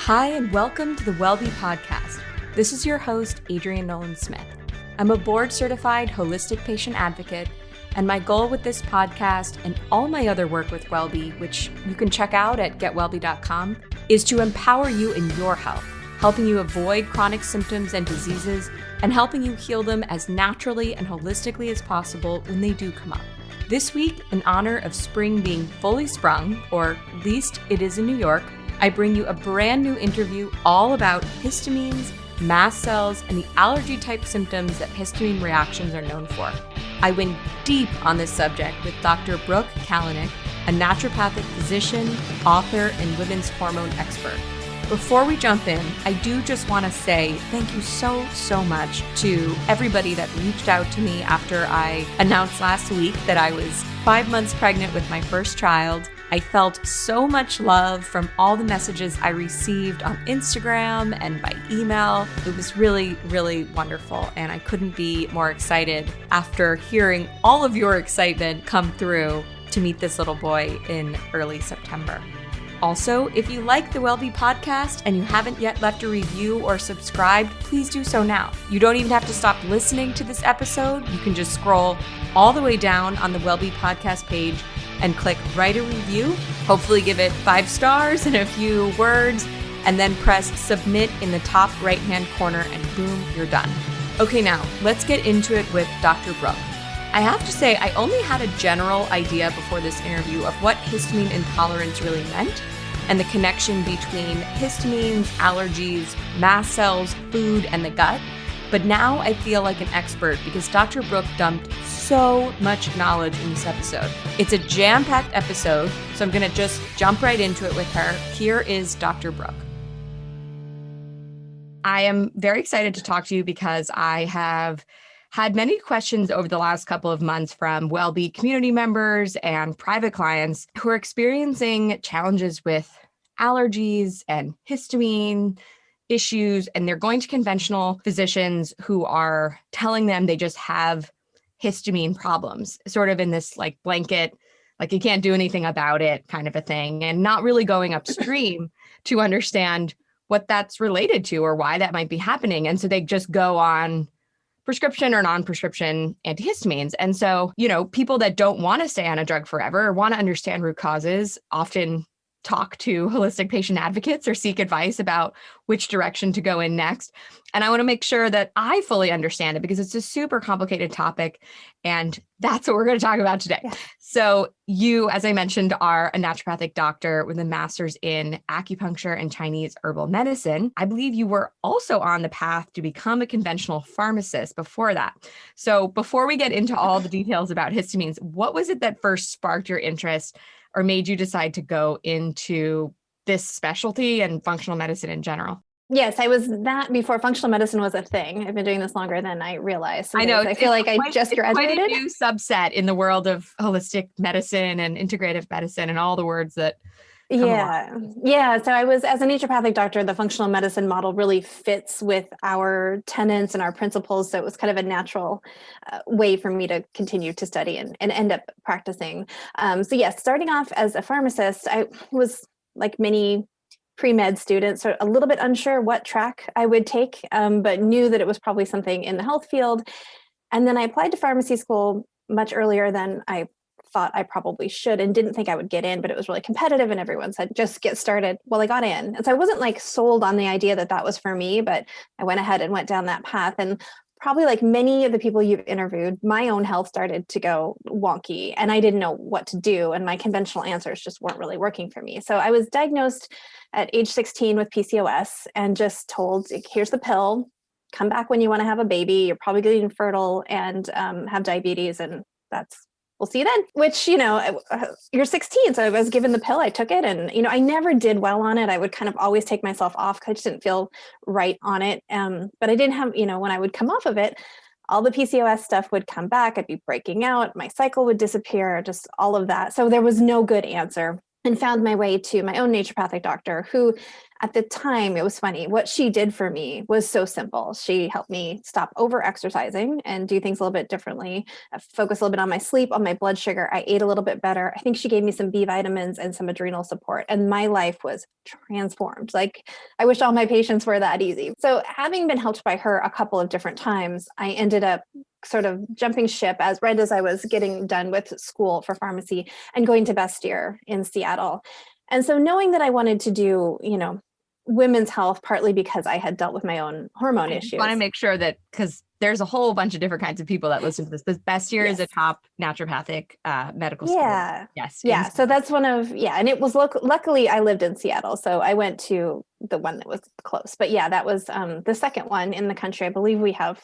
Hi, and welcome to the Wellbe podcast. This is your host, Nolan-Smith. I'm a board-certified holistic patient advocate, and my goal with this podcast and all my other work with Wellbe, which you can check out at getwellbe.com, is to empower you in your health, helping you avoid chronic symptoms and diseases, and helping you heal them as naturally and holistically as possible when they do come up. This week, in honor of spring being fully sprung, or at least it is in New York, I bring you a brand new interview all about histamines, mast cells, and the allergy-type symptoms that histamine reactions are known for. I went deep on this subject with Dr. Brooke Kalanick, a naturopathic physician, author, and women's hormone expert. Before we jump in, I do just want to say thank you so much to everybody that reached out to me after I announced last week that I was 5 months pregnant with my first child. I felt so much love from all the messages I received on Instagram and by email. It was really, really wonderful, and I couldn't be more excited after hearing all of your excitement come through to meet this little boy in early September. Also, if you like the Wellbe podcast and you haven't yet left a review or subscribed, please do so now. You don't even have to stop listening to this episode. You can just scroll all the way down on the Wellbe podcast page and click write a review. Hopefully give it 5 stars and a few words, and then press submit in the top right-hand corner, and boom, you're done. Okay, now let's get into it with Dr. Brooke. I have to say, I only had a general idea before this interview of what histamine intolerance really meant and the connection between histamines, allergies, mast cells, food, and the gut. But now I feel like an expert because Dr. Brooke dumped so much knowledge in this episode. It's a jam-packed episode, so I'm going to just jump right into it with her. Here is Dr. Brooke. I am very excited to talk to you because I have had many questions over the last couple of months from Wellbe community members and private clients who are experiencing challenges with allergies and histamine issues, and they're going to conventional physicians who are telling them they just have histamine problems, sort of in this like blanket, like you can't do anything about it kind of a thing, and not really going upstream to understand what that's related to or why that might be happening. And so they just go on prescription or non-prescription antihistamines. And so, people that don't want to stay on a drug forever or want to understand root causes often talk to holistic patient advocates or seek advice about which direction to go in next. And I want to make sure that I fully understand it because it's a super complicated topic. And that's what we're going to talk about today. Yeah. So you, as I mentioned, are a naturopathic doctor with a master's in acupuncture and Chinese herbal medicine. I believe you were also on the path to become a conventional pharmacist before that. So before we get into all the details about histamines, what was it that first sparked your interest or made you decide to go into this specialty and functional medicine in general? Yes, I was that before functional medicine was a thing. I've been doing this longer than I realized. I know. I feel like I just graduated. It's quite a new subset in the world of holistic medicine and integrative medicine and all the words that come along. Yeah. So I was, as a naturopathic doctor, the functional medicine model really fits with our tenets and our principles. So it was kind of a natural way for me to continue to study and end up practicing. So yes, starting off as a pharmacist, I was like many pre-med students, so a little bit unsure what track I would take, but knew that it was probably something in the health field. And then I applied to pharmacy school much earlier than I thought I probably should, and didn't think I would get in, but it was really competitive and everyone said, just get started. Well, I got in. And so I wasn't like sold on the idea that that was for me, but I went ahead and went down that path. And probably like many of the people you've interviewed, my own health started to go wonky and I didn't know what to do. And my conventional answers just weren't really working for me. So I was diagnosed at age 16 with PCOS and just told, here's the pill, come back when you want to have a baby, you're probably getting infertile and have diabetes. And we'll see you then, which, you're 16. So I was given the pill, I took it and, I never did well on it. I would kind of always take myself off because I just didn't feel right on it. But I didn't have, when I would come off of it, all the PCOS stuff would come back. I'd be breaking out, my cycle would disappear, just all of that. So there was no good answer. And found my way to my own naturopathic doctor who at the time, it was funny. What she did for me was so simple. She helped me stop over exercising and do things a little bit differently, focus a little bit on my sleep, on my blood sugar. I ate a little bit better. I think she gave me some B vitamins and some adrenal support, and my life was transformed. Like, I wish all my patients were that easy. So having been helped by her a couple of different times, I ended up sort of jumping ship right as I was getting done with school for pharmacy and going to Bastyr in Seattle. And so knowing that I wanted to do, women's health, partly because I had dealt with my own hormone issues. I want to make sure that, because there's a whole bunch of different kinds of people that listen to this. The Bastyr is a top naturopathic medical school. Yes. Yeah. So that's and it was luckily I lived in Seattle. So I went to the one that was close. But yeah, that was the second one in the country. I believe we have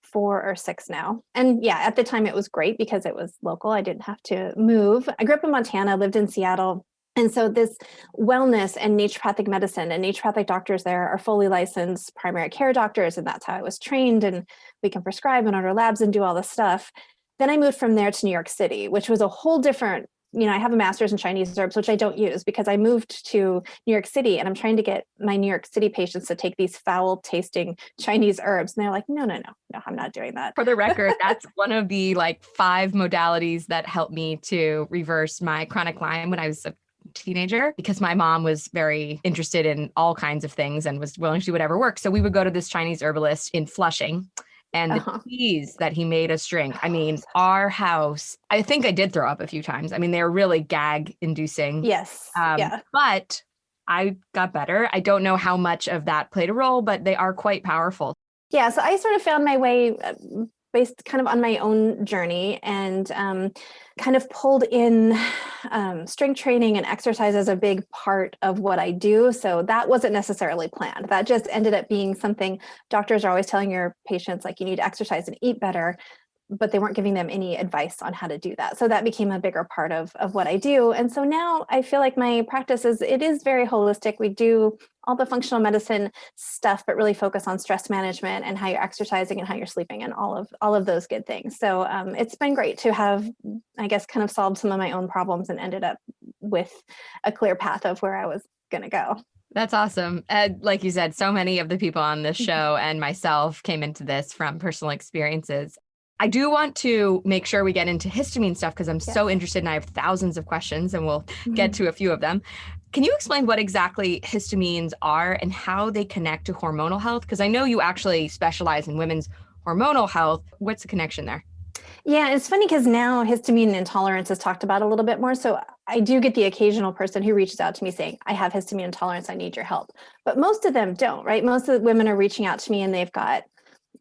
4 or 6 now. And yeah, at the time it was great because it was local. I didn't have to move. I grew up in Montana, lived in Seattle. And so this wellness and naturopathic medicine and naturopathic doctors there are fully licensed primary care doctors. And that's how I was trained. And we can prescribe and order labs and do all this stuff. Then I moved from there to New York City, which was a whole different, I have a master's in Chinese herbs, which I don't use because I moved to New York City and I'm trying to get my New York City patients to take these foul tasting Chinese herbs. And they're like, no, I'm not doing that. For the record, that's one of the 5 modalities that helped me to reverse my chronic Lyme when I was a teenager, because my mom was very interested in all kinds of things and was willing to do whatever worked. So we would go to this Chinese herbalist in Flushing, and the teas that he made us drink. I mean, our house, I think I did throw up a few times. I mean, they're really gag inducing. Yes. But I got better. I don't know how much of that played a role, but they are quite powerful. Yeah. So I sort of found my way based kind of on my own journey, and kind of pulled in strength training and exercise as a big part of what I do. So that wasn't necessarily planned. That just ended up being something doctors are always telling your patients, like, you need to exercise and eat better, but they weren't giving them any advice on how to do that. So that became a bigger part of what I do. And so now I feel like my practice it is very holistic. We do all the functional medicine stuff, but really focus on stress management and how you're exercising and how you're sleeping and all of those good things. So it's been great to have, I guess, kind of solved some of my own problems and ended up with a clear path of where I was going to go. That's awesome. Like you said, so many of the people on this show and myself came into this from personal experiences. I do want to make sure we get into histamine stuff because I'm so interested and I have thousands of questions, and we'll get to a few of them. Can you explain what exactly histamines are and how they connect to hormonal health? Because I know you actually specialize in women's hormonal health. What's the connection there? Yeah, it's funny because now histamine intolerance is talked about a little bit more. So I do get the occasional person who reaches out to me saying, I have histamine intolerance, I need your help. But most of them don't, right? Most of the women are reaching out to me and they've got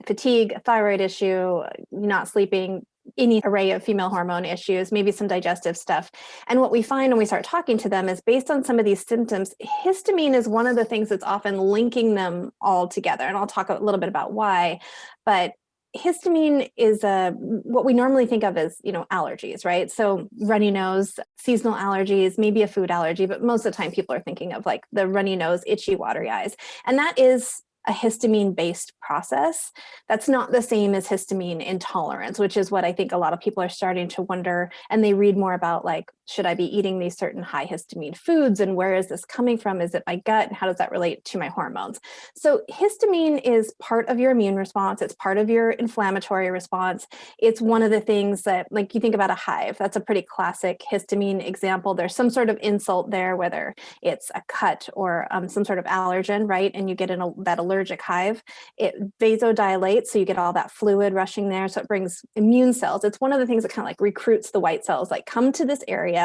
fatigue, a thyroid issue, not sleeping, any array of female hormone issues, maybe some digestive stuff. And what we find when we start talking to them is, based on some of these symptoms, histamine is one of the things that's often linking them all together. And I'll talk a little bit about why. But histamine is what we normally think of as, allergies, right? So runny nose, seasonal allergies, maybe a food allergy, but most of the time people are thinking of like the runny nose, itchy, watery eyes. And that is a histamine-based process. That's not the same as histamine intolerance, which is what I think a lot of people are starting to wonder. And they read more about, like, should I be eating these certain high histamine foods? And where is this coming from? Is it my gut? And how does that relate to my hormones? So histamine is part of your immune response. It's part of your inflammatory response. It's one of the things that, like, you think about a hive. That's a pretty classic histamine example. There's some sort of insult there, whether it's a cut or some sort of allergen, right? And you get that allergic hive. It vasodilates, so you get all that fluid rushing there. So it brings immune cells. It's one of the things that kind of like recruits the white cells, like, come to this area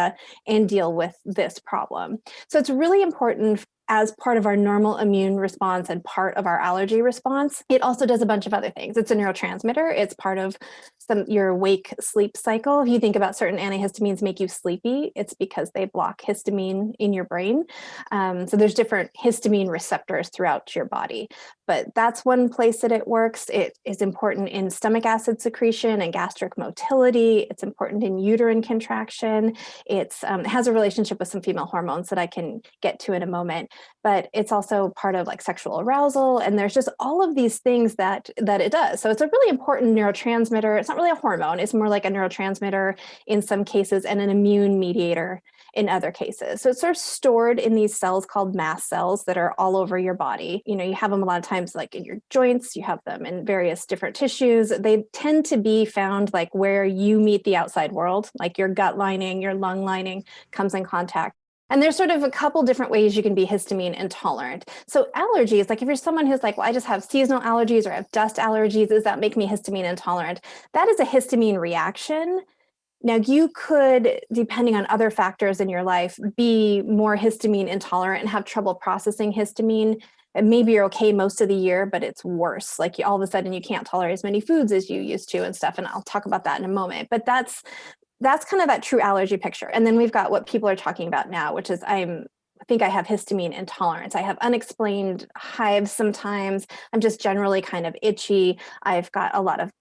and deal with this problem. So it's really important as part of our normal immune response and part of our allergy response. It also does a bunch of other things. It's a neurotransmitter. It's part of your wake sleep cycle. If you think about certain antihistamines make you sleepy, it's because they block histamine in your brain. So there's different histamine receptors throughout your body. But that's one place that it works. It is important in stomach acid secretion and gastric motility. It's important in uterine contraction. It has a relationship with some female hormones that I can get to in a moment. but it's also part of like sexual arousal. And there's just all of these things that it does. So it's a really important neurotransmitter. It's not really a hormone. It's more like a neurotransmitter in some cases and an immune mediator in other cases. So it's sort of stored in these cells called mast cells that are all over your body. You know, you have them a lot of times like in your joints, you have them in various different tissues. They tend to be found like where you meet the outside world, like your gut lining, your lung lining comes in contact. And there's sort of a couple different ways you can be histamine intolerant. So allergies, like if you're someone who's like, well, I just have seasonal allergies or I have dust allergies, does that make me histamine intolerant? That is a histamine reaction. Now, you could, depending on other factors in your life, be more histamine intolerant and have trouble processing histamine. And maybe you're okay most of the year, but it's worse. Like all of a sudden you can't tolerate as many foods as you used to and stuff. And I'll talk about that in a moment. But that's kind of that true allergy picture. And then we've got what people are talking about now, which is I think I have histamine intolerance. I have unexplained hives sometimes. I'm just generally kind of itchy. I've got a lot of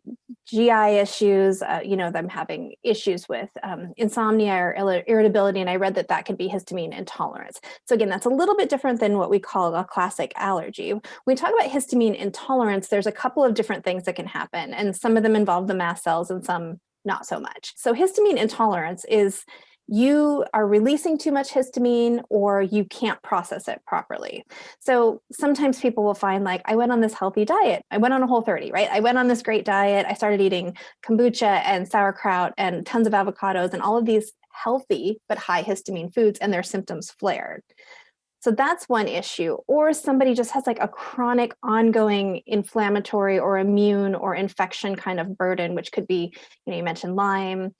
GI issues. I'm having issues with insomnia or irritability. And I read that could be histamine intolerance. So again, that's a little bit different than what we call a classic allergy. When we talk about histamine intolerance, there's a couple of different things that can happen. And some of them involve the mast cells and some not so much. So histamine intolerance is you are releasing too much histamine or you can't process it properly. So sometimes people will find like, I went on this healthy diet. I went on a Whole30, right? I went on this great diet. I started eating kombucha and sauerkraut and tons of avocados and all of these healthy but high histamine foods, and their symptoms flared. So that's one issue. Or somebody just has like a chronic ongoing inflammatory or immune or infection kind of burden, which could be, you mentioned Lyme,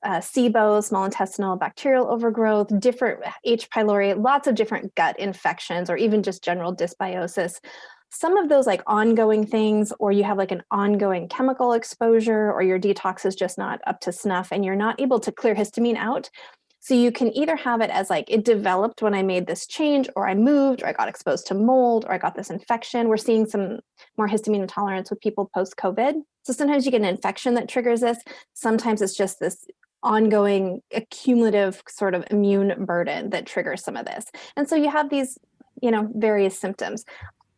SIBO, small intestinal bacterial overgrowth, different H. pylori, lots of different gut infections, or even just general dysbiosis. Some of those like ongoing things, or you have like an ongoing chemical exposure, or your detox is just not up to snuff and you're not able to clear histamine out. So you can either have it as like it developed when I made this change, or I moved, or I got exposed to mold, or I got this infection. We're seeing some more histamine intolerance with people post-COVID. So sometimes you get an infection that triggers this. Sometimes it's just this ongoing accumulative sort of immune burden that triggers some of this. And so you have these, various symptoms.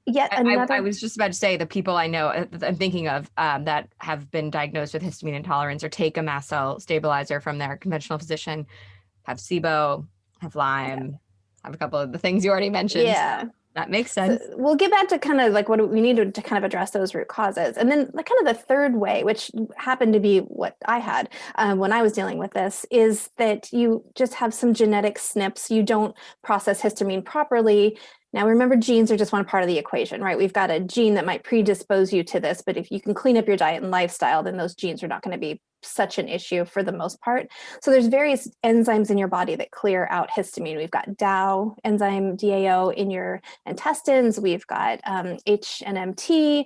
Yet another. I was just about to say the people I know, I'm thinking of that have been diagnosed with histamine intolerance or take a mast cell stabilizer from their conventional physician, have SIBO, have Lyme, have a couple of the things you already mentioned. Yeah. So that makes sense. So we'll get back to kind of like what we need to kind of address those root causes. And then like kind of the third way, which happened to be what I had when I was dealing with this, is that you just have some genetic SNPs. You don't process histamine properly. Now, remember, genes are just one part of the equation, right? We've got a gene that might predispose you to this, but if you can clean up your diet and lifestyle, then those genes are not going to be such an issue for the most part. So there's various enzymes in your body that clear out histamine. We've got DAO, enzyme DAO in your intestines. We've got HNMT.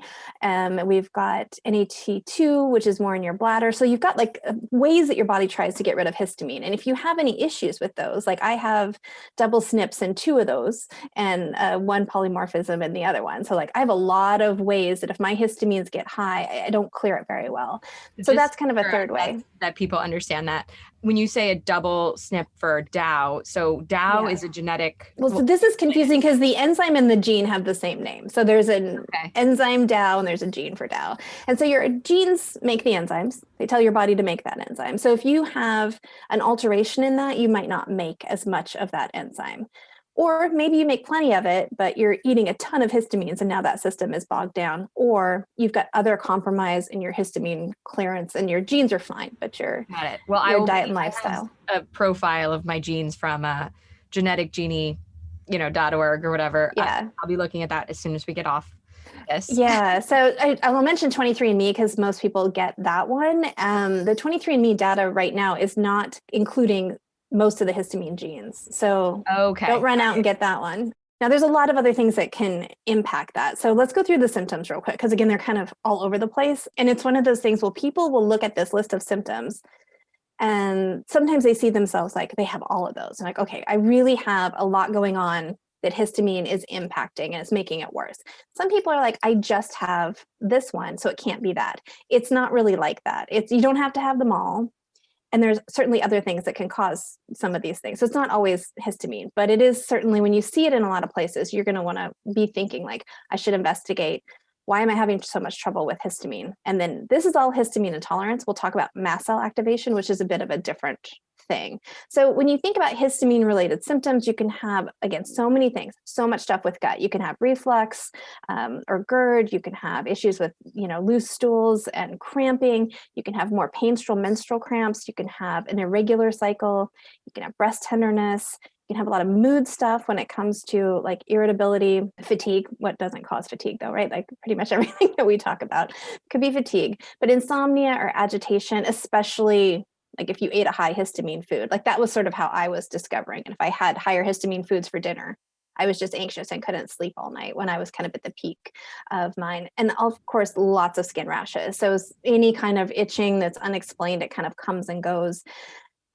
We've got NAT2, which is more in your bladder. So you've got like ways that your body tries to get rid of histamine. And if you have any issues with those, like I have double SNPs in 2 of those and one polymorphism in the other one. So like I have a lot of ways that if my histamines get high, I don't clear it very well. So that's kind of a third way that people understand that. When you say a double SNP for DAO, so DAO is a genetic. Well, so this is confusing because the enzyme and the gene have the same name. So there's an enzyme DAO and there's a gene for DAO. And so your genes make the enzymes. They tell your body to make that enzyme. So if you have an alteration in that, you might not make as much of that enzyme. Or maybe you make plenty of it, but you're eating a ton of histamines and now that system is bogged down. Or you've got other compromise in your histamine clearance and your genes are fine, but your diet and lifestyle. A profile of my genes from geneticgenie.org or whatever. Yeah. I'll be looking at that as soon as we get off this. Yeah. So I will mention 23andMe because most people get that one. The 23andMe data right now is not including most of the histamine genes. So don't run out and get that one. Now, there's a lot of other things that can impact that. So let's go through the symptoms real quick, because again, they're kind of all over the place. And it's one of those things where people will look at this list of symptoms and sometimes they see themselves like they have all of those. And like, okay, I really have a lot going on that histamine is impacting and it's making it worse. Some people are like, I just have this one, so it can't be that. It's not really like that. You don't have to have them all. And there's certainly other things that can cause some of these things. So it's not always histamine, but it is certainly, when you see it in a lot of places, you're going to want to be thinking like, I should investigate, why am I having so much trouble with histamine? And then this is all histamine intolerance. We'll talk about mast cell activation, which is a bit of a different thing. So when you think about histamine related symptoms, you can have, again, so many things, so much stuff with gut. You can have reflux or GERD. You can have issues with, loose stools and cramping. You can have more painful menstrual cramps. You can have an irregular cycle. You can have breast tenderness. You can have a lot of mood stuff when it comes to like irritability, fatigue. What doesn't cause fatigue though, right? Like pretty much everything that we talk about could be fatigue, but insomnia or agitation, especially like if you ate a high histamine food, like that was sort of how I was discovering. And if I had higher histamine foods for dinner, I was just anxious and couldn't sleep all night when I was kind of at the peak of mine. And of course, lots of skin rashes. So any kind of itching that's unexplained, it kind of comes and goes.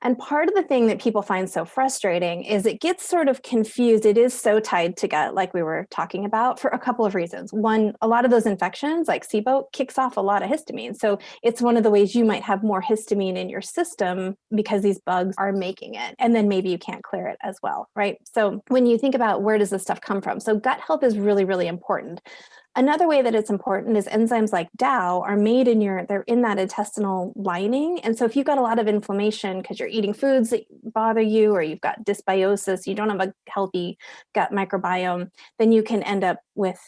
And part of the thing that people find so frustrating is it gets sort of confused. It is so tied to gut, like we were talking about, for a couple of reasons. One, a lot of those infections, like SIBO, kicks off a lot of histamine. So it's one of the ways you might have more histamine in your system because these bugs are making it. And then maybe you can't clear it as well, right? So when you think about where does this stuff come from? So gut health is really, really important. Another way that it's important is enzymes like DAO are made they're in that intestinal lining. And so if you've got a lot of inflammation because you're eating foods that bother you, or you've got dysbiosis, you don't have a healthy gut microbiome, then you can end up with,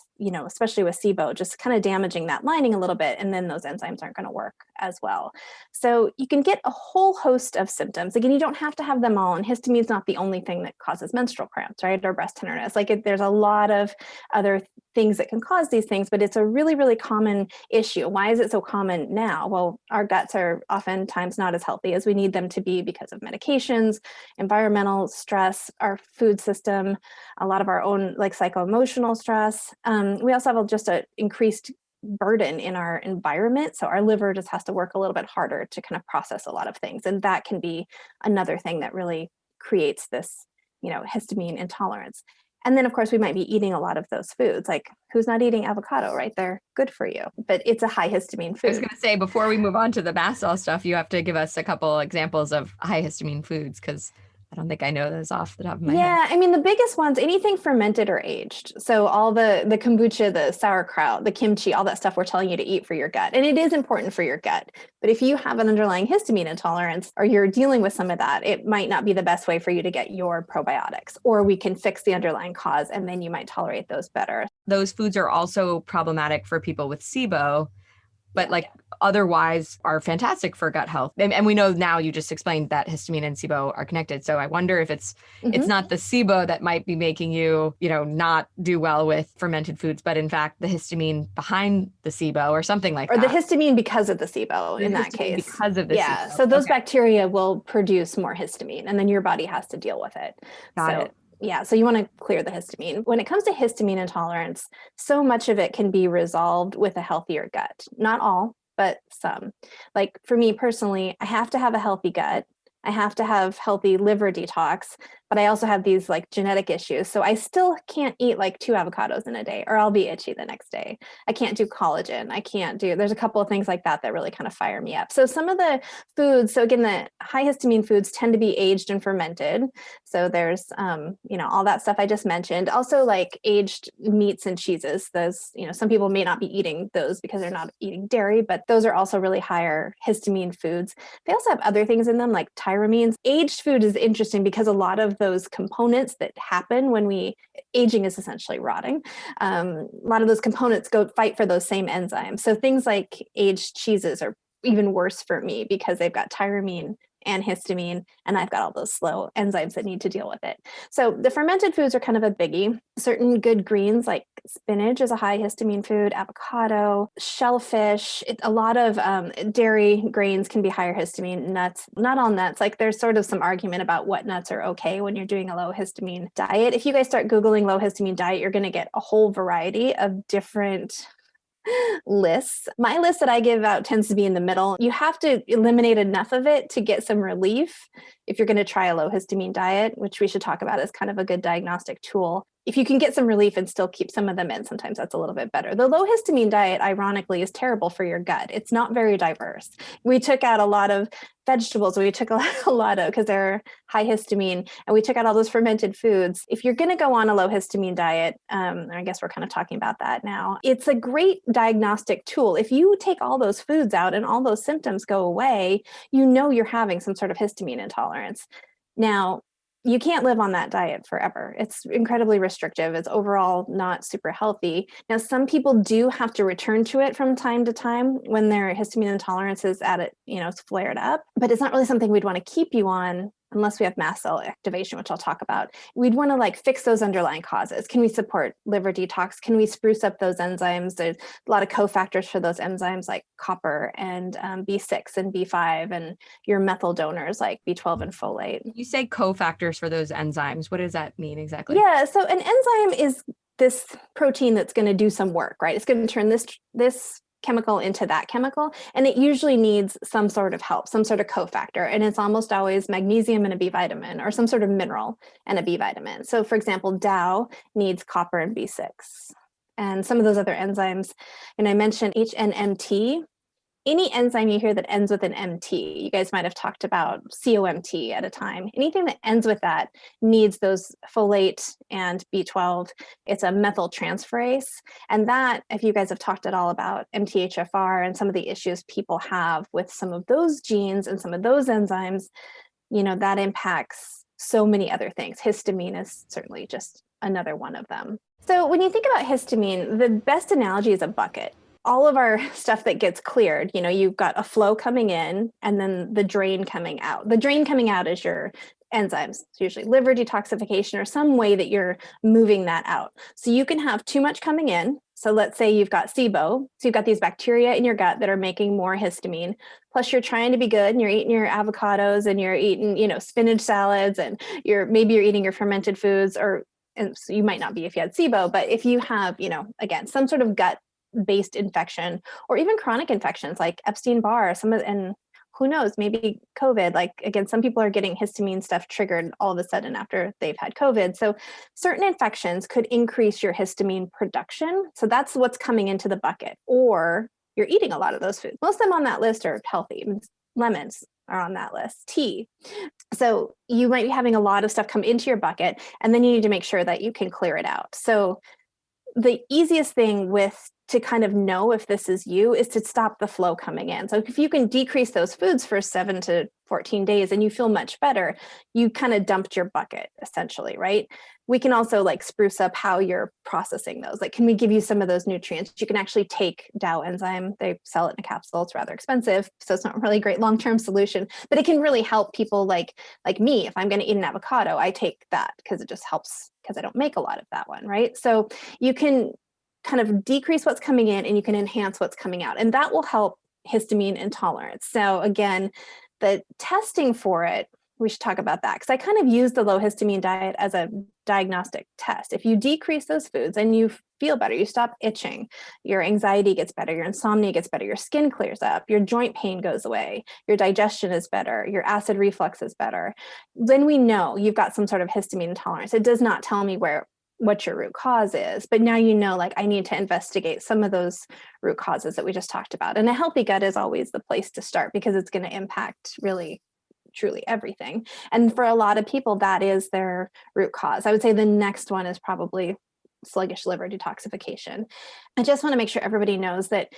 especially with SIBO, just kind of damaging that lining a little bit. And then those enzymes aren't going to work as well. So you can get a whole host of symptoms. Again, you don't have to have them all. And histamine is not the only thing that causes menstrual cramps, right? Or breast tenderness. There's a lot of other things that can cause these things, but it's a really, really common issue. Why is it so common now? Well, our guts are oftentimes not as healthy as we need them to be because of medications, environmental stress, our food system, a lot of our own psycho-emotional stress. We also have just an increased burden in our environment. So our liver just has to work a little bit harder to kind of process a lot of things. And that can be another thing that really creates this, histamine intolerance. And then, of course, we might be eating a lot of those foods. Like, who's not eating avocado, right? They're good for you, but it's a high histamine food. I was going to say, before we move on to the mast cell stuff, you have to give us a couple examples of high histamine foods, because I don't think I know those off the top of my head. Yeah, I mean, the biggest ones, anything fermented or aged. So all the kombucha, the sauerkraut, the kimchi, all that stuff we're telling you to eat for your gut. And it is important for your gut. But if you have an underlying histamine intolerance, or you're dealing with some of that, it might not be the best way for you to get your probiotics. Or we can fix the underlying cause, and then you might tolerate those better. Those foods are also problematic for people with SIBO, but otherwise are fantastic for gut health. And we know now, you just explained that histamine and SIBO are connected. So I wonder if it's not the SIBO that might be making you, not do well with fermented foods, but in fact, the histamine behind the SIBO or something like that. Or the histamine because of the SIBO in that case. Because of the SIBO. So those bacteria will produce more histamine, and then your body has to deal with it. Got it. Yeah, so you want to clear the histamine. When it comes to histamine intolerance, so much of it can be resolved with a healthier gut. Not all, but some. Like for me personally, I have to have a healthy gut. I have to have healthy liver detox, but I also have these genetic issues. So I still can't eat 2 avocados in a day, or I'll be itchy the next day. I can't do collagen. There's a couple of things like that really kind of fire me up. So some of the foods, so again, the high histamine foods tend to be aged and fermented. So there's, all that stuff I just mentioned. Also aged meats and cheeses. Those, some people may not be eating those because they're not eating dairy, but those are also really higher histamine foods. They also have other things in them like tyramines. Aged food is interesting because a lot of those components that happen when aging is essentially rotting. A lot of those components go fight for those same enzymes. So things like aged cheeses are even worse for me because they've got tyramine and histamine, and I've got all those slow enzymes that need to deal with it. So the fermented foods are kind of a biggie. Certain good greens like spinach is a high histamine food, avocado, shellfish, a lot of dairy grains can be higher histamine, nuts, not all nuts. There's sort of some argument about what nuts are okay when you're doing a low histamine diet. If you guys start Googling low histamine diet, you're going to get a whole variety of different lists. My list that I give out tends to be in the middle. You have to eliminate enough of it to get some relief if you're going to try a low histamine diet, which we should talk about as kind of a good diagnostic tool. if you can get some relief and still keep some of them in, sometimes that's a little bit better. The low histamine diet, ironically, is terrible for your gut. It's not very diverse. We took out a lot of vegetables. We took a lot of, because they're high histamine, and we took out all those fermented foods. If you're going to go on a low histamine diet, I guess we're kind of talking about that now, it's a great diagnostic tool. If you take all those foods out and all those symptoms go away, you know you're having some sort of histamine intolerance. Now, you can't live on that diet forever. It's incredibly restrictive. It's overall not super healthy. Now, some people do have to return to it from time to time when their histamine intolerance is at it, it's flared up, but it's not really something we'd want to keep you on unless we have mast cell activation, which I'll talk about. We'd want to fix those underlying causes. Can we support liver detox? Can we spruce up those enzymes? There's a lot of cofactors for those enzymes like copper and B6 and B5 and your methyl donors like B12 and folate. You say cofactors for those enzymes. What does that mean exactly? Yeah, so an enzyme is this protein that's going to do some work, right? It's going to turn this chemical into that chemical, and it usually needs some sort of help, some sort of cofactor, and it's almost always magnesium and a B vitamin or some sort of mineral and a B vitamin. So for example, DAO needs copper and B6 and some of those other enzymes. And I mentioned HNMT. Any enzyme you hear that ends with an MT, you guys might have talked about COMT at a time. Anything that ends with that needs those folate and B12. It's a methyltransferase. And that, if you guys have talked at all about MTHFR and some of the issues people have with some of those genes and some of those enzymes, that impacts so many other things. Histamine is certainly just another one of them. So when you think about histamine, the best analogy is a bucket. All of our stuff that gets cleared, you've got a flow coming in and then the drain coming out. The drain coming out is your enzymes. It's usually liver detoxification or some way that you're moving that out. So you can have too much coming in. So let's say you've got SIBO. So you've got these bacteria in your gut that are making more histamine. Plus you're trying to be good and you're eating your avocados and you're eating, spinach salads and maybe you're eating your fermented foods, and so you might not be if you had SIBO, but if you have, again, some sort of gut based infection or even chronic infections like Epstein-Barr, and who knows, maybe COVID, again, some people are getting histamine stuff triggered all of a sudden after they've had COVID. So certain infections could increase your histamine production. So that's what's coming into the bucket, or you're eating a lot of those foods. Most of them on that list are healthy. Lemons are on that list, tea. So you might be having a lot of stuff come into your bucket, and then you need to make sure that you can clear it out. So the easiest thing to kind of know if this is you is to stop the flow coming in. So if you can decrease those foods for 7 to 14 days and you feel much better, you kind of dumped your bucket essentially, right? We can also spruce up how you're processing those. Can we give you some of those nutrients? You can actually take DAO enzyme. They sell it in a capsule. It's rather expensive, so it's not really a great long-term solution, but it can really help people like me. If I'm going to eat an avocado, I take that because it just helps because I don't make a lot of that one, right? So you can kind of decrease what's coming in and you can enhance what's coming out, and that will help histamine intolerance. So again, the testing for it, we should talk about that because I kind of use the low histamine diet as a diagnostic test. If you decrease those foods and you feel better, you stop itching, your anxiety gets better, your insomnia gets better, your skin clears up, your joint pain goes away, your digestion is better, your acid reflux is better, then we know you've got some sort of histamine intolerance. It does not tell me what your root cause is, but now I need to investigate some of those root causes that we just talked about. And a healthy gut is always the place to start because it's going to impact really truly everything. And for a lot of people, that is their root cause. I would say the next one is probably sluggish liver detoxification. I just want to make sure everybody knows that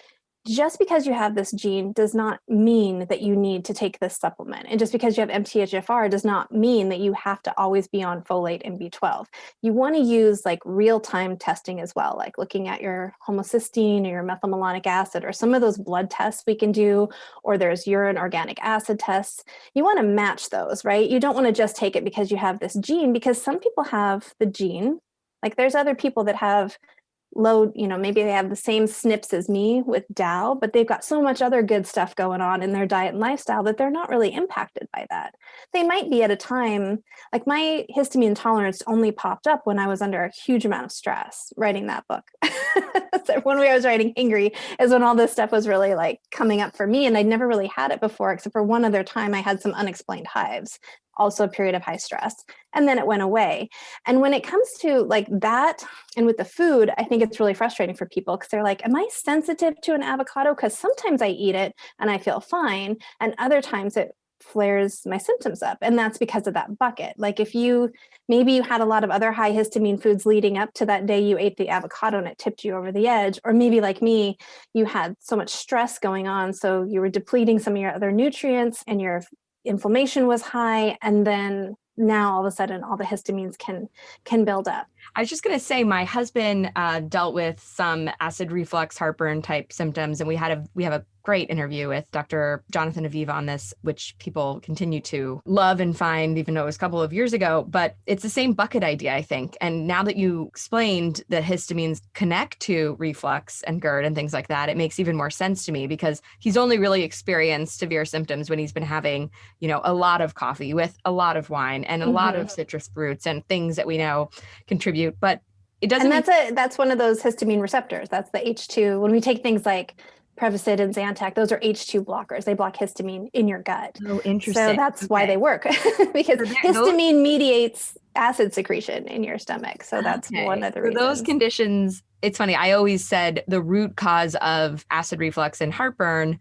just because you have this gene does not mean that you need to take this supplement. And just because you have MTHFR does not mean that you have to always be on folate and B12. You want to use real-time testing as well, like looking at your homocysteine or your methylmalonic acid or some of those blood tests we can do, or there's urine organic acid tests. You want to match those, right? You don't want to just take it because you have this gene, because some people have the gene. There's other people that have low, maybe they have the same SNPs as me with DAO, but they've got so much other good stuff going on in their diet and lifestyle that they're not really impacted by that. They might be at a time, my histamine intolerance only popped up when I was under a huge amount of stress writing that book. So when I was writing Angry is when all this stuff was really coming up for me. And I'd never really had it before, except for one other time I had some unexplained hives. also a period of high stress. And then it went away. And when it comes to like that, and with the food, I think it's really frustrating for people because they're like, am I sensitive to an avocado? Because sometimes I eat it and I feel fine. And other times it flares my symptoms up. And that's because of that bucket. Like if maybe you had a lot of other high histamine foods leading up to that day you ate the avocado and it tipped you over the edge. Or maybe like me, you had so much stress going on. So you were depleting some of your other nutrients and your inflammation was high. And then now all of a sudden all the histamines can build up. I was just going to say, my husband dealt with some acid reflux, heartburn type symptoms, and we have a great interview with Dr. Jonathan Aviv on this, which people continue to love and find, even though it was a couple of years ago. But it's the same bucket idea, I think. And now that you explained that histamines connect to reflux and GERD and things like that, it makes even more sense to me because he's only really experienced severe symptoms when he's been having, a lot of coffee with a lot of wine and a lot of citrus fruits and things that we know contribute. But it doesn't. And that's one of those histamine receptors. That's the H2. When we take things like Prevacid and Zantac, those are H2 blockers. They block histamine in your gut. Oh, interesting. So that's why they work because histamine mediates acid secretion in your stomach. So that's one of the reasons. Those conditions, it's funny. I always said the root cause of acid reflux and heartburn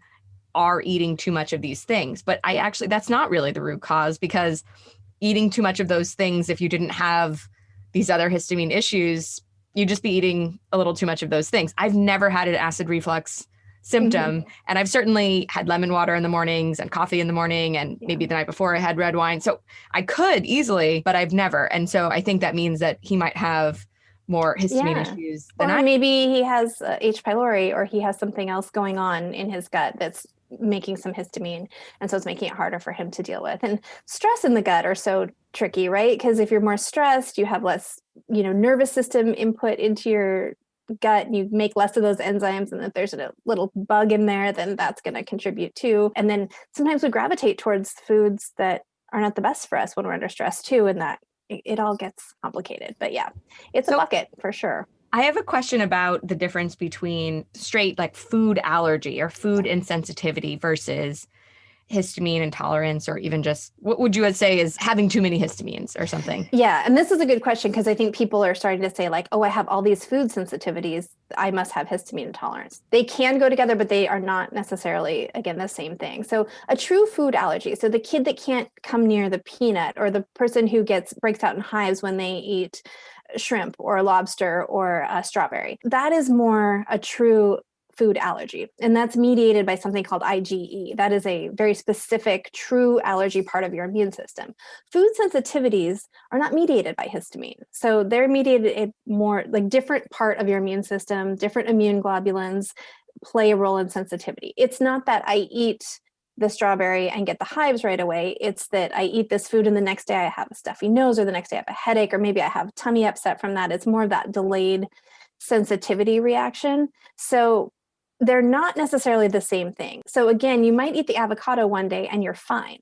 are eating too much of these things. But that's not really the root cause because eating too much of those things, if you didn't have these other histamine issues, you'd just be eating a little too much of those things. I've never had an acid reflux symptom. And I've certainly had lemon water in the mornings and coffee in the morning. And maybe the night before I had red wine. So I could easily, but I've never. And so I think that means that he might have more histamine issues than or maybe he has H. pylori, or he has something else going on in his gut that's making some histamine. And so it's making it harder for him to deal with. And stress in the gut are so tricky, right? Because if you're more stressed, you have less, nervous system input into your gut, and you make less of those enzymes. And if there's a little bug in there, then that's going to contribute too. And then sometimes we gravitate towards foods that are not the best for us when we're under stress too. And that it all gets complicated. But yeah, it's a bucket for sure. I have a question about the difference between straight like food allergy or food insensitivity versus histamine intolerance, or even just what would you say is having too many histamines or something? Yeah. And this is a good question because I think people are starting to say like, oh, I have all these food sensitivities, I must have histamine intolerance. They can go together, but they are not necessarily, again, the same thing. So a true food allergy, so the kid that can't come near the peanut, or the person who breaks out in hives when they eat shrimp or lobster or strawberry, that is more a true food allergy. And that's mediated by something called IgE. That is a very specific, true allergy part of your immune system. Food sensitivities are not mediated by histamine. So they're mediated more like different part of your immune system, different immune globulins play a role in sensitivity. It's not that I eat the strawberry and get the hives right away. It's that I eat this food and the next day I have a stuffy nose, or the next day I have a headache, or maybe I have tummy upset from that. It's more of that delayed sensitivity reaction. So they're not necessarily the same thing. So again, you might eat the avocado one day and you're fine.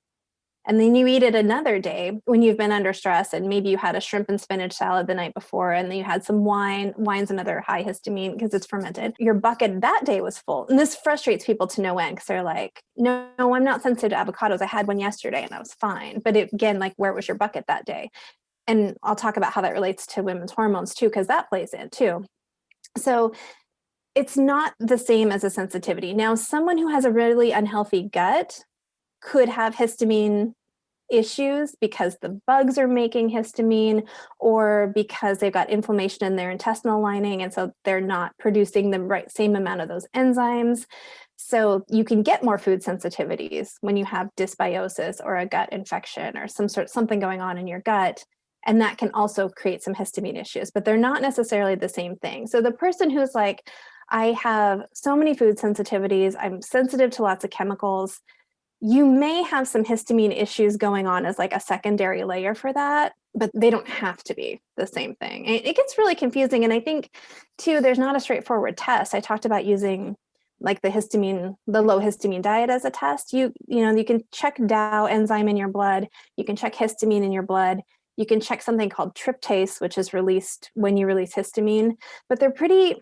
And then you eat it another day when you've been under stress, and maybe you had a shrimp and spinach salad the night before, and then you had some wine. Wine's another high histamine because it's fermented. Your bucket that day was full. And this frustrates people to no end because they're like, no, I'm not sensitive to avocados. I had one yesterday and I was fine. But again, like, where was your bucket that day? And I'll talk about how that relates to women's hormones too, because that plays in too. So it's not the same as a sensitivity. Now, someone who has a really unhealthy gut could have histamine issues because the bugs are making histamine, or because they've got inflammation in their intestinal lining, and so they're not producing the same amount of those enzymes. So you can get more food sensitivities when you have dysbiosis or a gut infection or something going on in your gut. And that can also create some histamine issues, but they're not necessarily the same thing. So the person who's like, I have so many food sensitivities, I'm sensitive to lots of chemicals, you may have some histamine issues going on as like a secondary layer for that, but they don't have to be the same thing. It gets really confusing. And I think too, there's not a straightforward test. I talked about using like the low histamine diet as a test. You can check DAO enzyme in your blood. You can check histamine in your blood. You can check something called tryptase, which is released when you release histamine, but they're pretty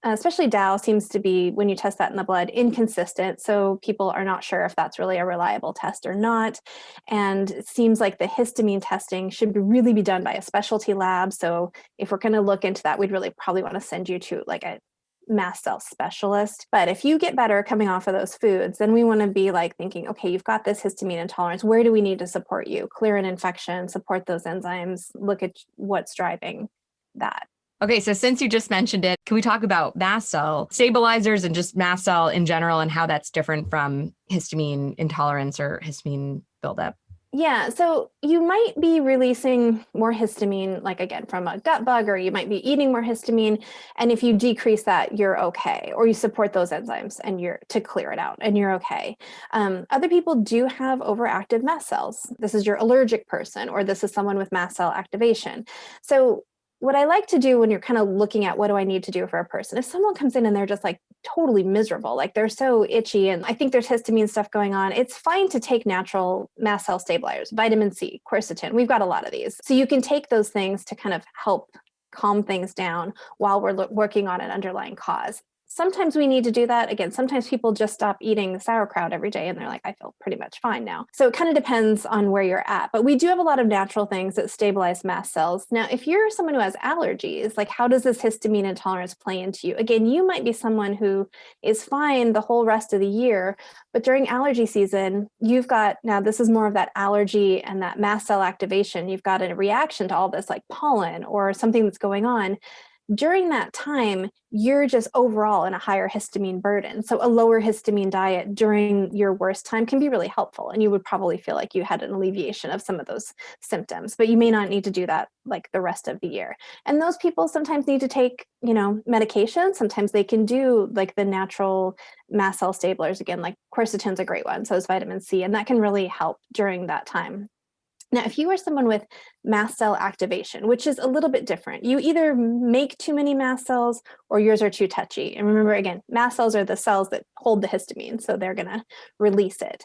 especially Dow seems to be, when you test that in the blood, inconsistent. So people are not sure if that's really a reliable test or not. And it seems like the histamine testing should really be done by a specialty lab. So if we're going to look into that, we'd really probably want to send you to like a mast cell specialist. But if you get better coming off of those foods, then we want to be like thinking, okay, you've got this histamine intolerance. Where do we need to support you? Clear an infection, support those enzymes, look at what's driving that. Okay, so since you just mentioned it, can we talk about mast cell stabilizers and just mast cell in general and how that's different from histamine intolerance or histamine buildup? Yeah, so you might be releasing more histamine, like again, from a gut bug, or you might be eating more histamine. And if you decrease that, you're okay. Or you support those enzymes and you're to clear it out and you're okay. Other people do have overactive mast cells. This is your allergic person, or this is someone with mast cell activation. So what I like to do when you're kind of looking at what do I need to do for a person, if someone comes in and they're just like totally miserable, like they're so itchy and I think there's histamine stuff going on, it's fine to take natural mast cell stabilizers, vitamin C, quercetin. We've got a lot of these. So you can take those things to kind of help calm things down while we're working on an underlying cause. Sometimes we need to do that. Again, sometimes people just stop eating sauerkraut every day and they're like, I feel pretty much fine now. So it kind of depends on where you're at. But we do have a lot of natural things that stabilize mast cells. Now, if you're someone who has allergies, like how does this histamine intolerance play into you? Again, you might be someone who is fine the whole rest of the year, but during allergy season, you've got, now this is more of that allergy and that mast cell activation. You've got a reaction to all this like pollen or something that's going on. During that time, you're just overall in a higher histamine burden. So a lower histamine diet during your worst time can be really helpful. And you would probably feel like you had an alleviation of some of those symptoms, but you may not need to do that like the rest of the year. And those people sometimes need to take, medication. Sometimes they can do like the natural mast cell stabilizers. Again, like quercetin's a great one. So is vitamin C, and that can really help during that time. Now, if you are someone with mast cell activation, which is a little bit different, you either make too many mast cells or yours are too touchy. And remember, again, mast cells are the cells that hold the histamine, so they're going to release it.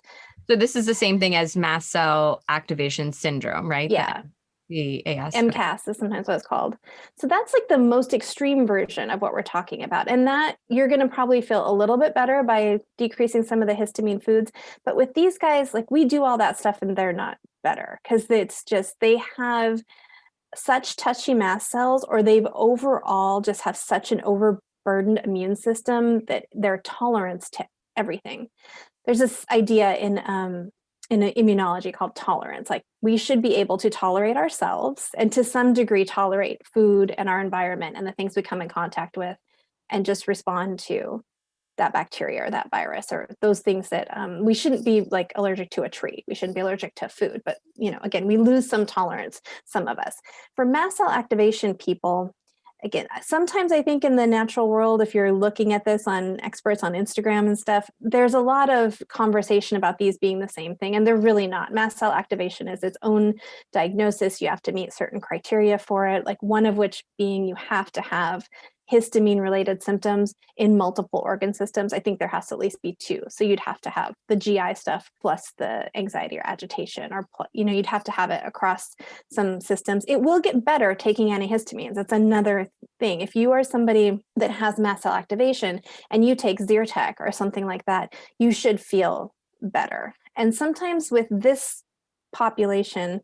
So this is the same thing as mast cell activation syndrome, right? Yeah. The AS. MCAS is sometimes what it's called. So that's like the most extreme version of what we're talking about. And that you're going to probably feel a little bit better by decreasing some of the histamine foods. But with these guys, like we do all that stuff and they're not better because it's just, they have such touchy mast cells, or they've overall just have such an overburdened immune system that their tolerance to everything. There's this idea in immunology called tolerance. Like we should be able to tolerate ourselves and to some degree tolerate food and our environment and the things we come in contact with and just respond to that bacteria or that virus or those things that we shouldn't be like allergic to a tree. We shouldn't be allergic to food. But, again, we lose some tolerance, some of us. For mast cell activation people, again, sometimes I think in the natural world, if you're looking at this on experts on Instagram and stuff, there's a lot of conversation about these being the same thing, and they're really not. Mast cell activation is its own diagnosis. You have to meet certain criteria for it, like one of which being you have to have histamine-related symptoms in multiple organ systems. I think there has to at least be two. So you'd have to have the GI stuff plus the anxiety or agitation, or you'd have to have it across some systems. It will get better taking antihistamines. That's another thing. If you are somebody that has mast cell activation and you take Zyrtec or something like that, you should feel better. And sometimes with this population,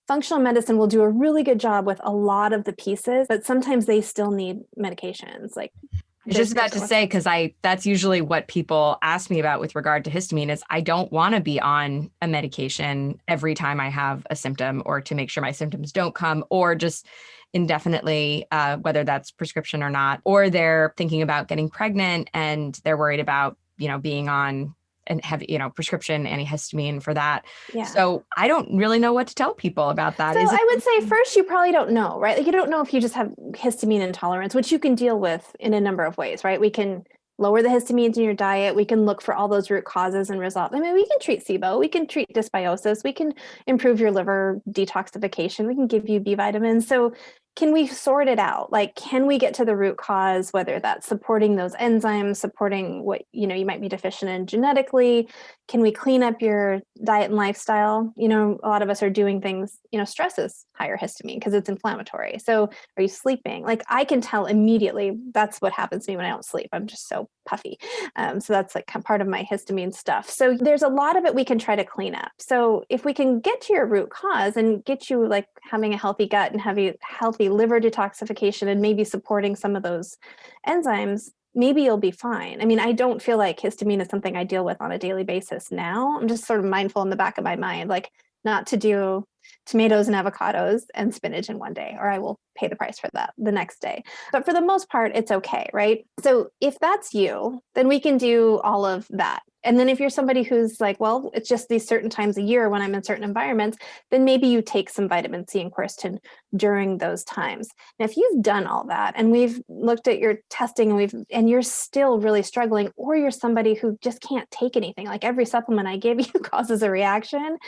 functional medicine will do a really good job with a lot of the pieces, but sometimes they still need medications. Like I was just about to say, because that's usually what people ask me about with regard to histamine is I don't want to be on a medication every time I have a symptom, or to make sure my symptoms don't come, or just indefinitely, whether that's prescription or not, or they're thinking about getting pregnant and they're worried about, being on and have, prescription antihistamine for that. Yeah. So I don't really know what to tell people about that. So I would say first, you probably don't know, right? Like you don't know if you just have histamine intolerance, which you can deal with in a number of ways, right? We can lower the histamines in your diet. We can look for all those root causes and resolve. I mean, we can treat SIBO. We can treat dysbiosis. We can improve your liver detoxification. We can give you B vitamins. So can we sort it out? Like, can we get to the root cause, whether that's supporting those enzymes, supporting what, you might be deficient in genetically? Can we clean up your diet and lifestyle? A lot of us are doing things, stress is higher histamine because it's inflammatory. So are you sleeping? Like, I can tell immediately that's what happens to me when I don't sleep. I'm just so puffy. So that's like part of my histamine stuff. So there's a lot of it we can try to clean up. So if we can get to your root cause and get you like having a healthy gut and healthy liver detoxification and maybe supporting some of those enzymes, maybe you'll be fine. I mean, I don't feel like histamine is something I deal with on a daily basis now. I'm just sort of mindful in the back of my mind, like not to do tomatoes and avocados and spinach in one day, or I will pay the price for that the next day. But for the most part, it's okay, right? So if that's you, then we can do all of that. And then if you're somebody who's like, well, it's just these certain times a year when I'm in certain environments, then maybe you take some vitamin C and quercetin during those times. Now, if you've done all that and we've looked at your testing and you're still really struggling, or you're somebody who just can't take anything, like every supplement I give you causes a reaction,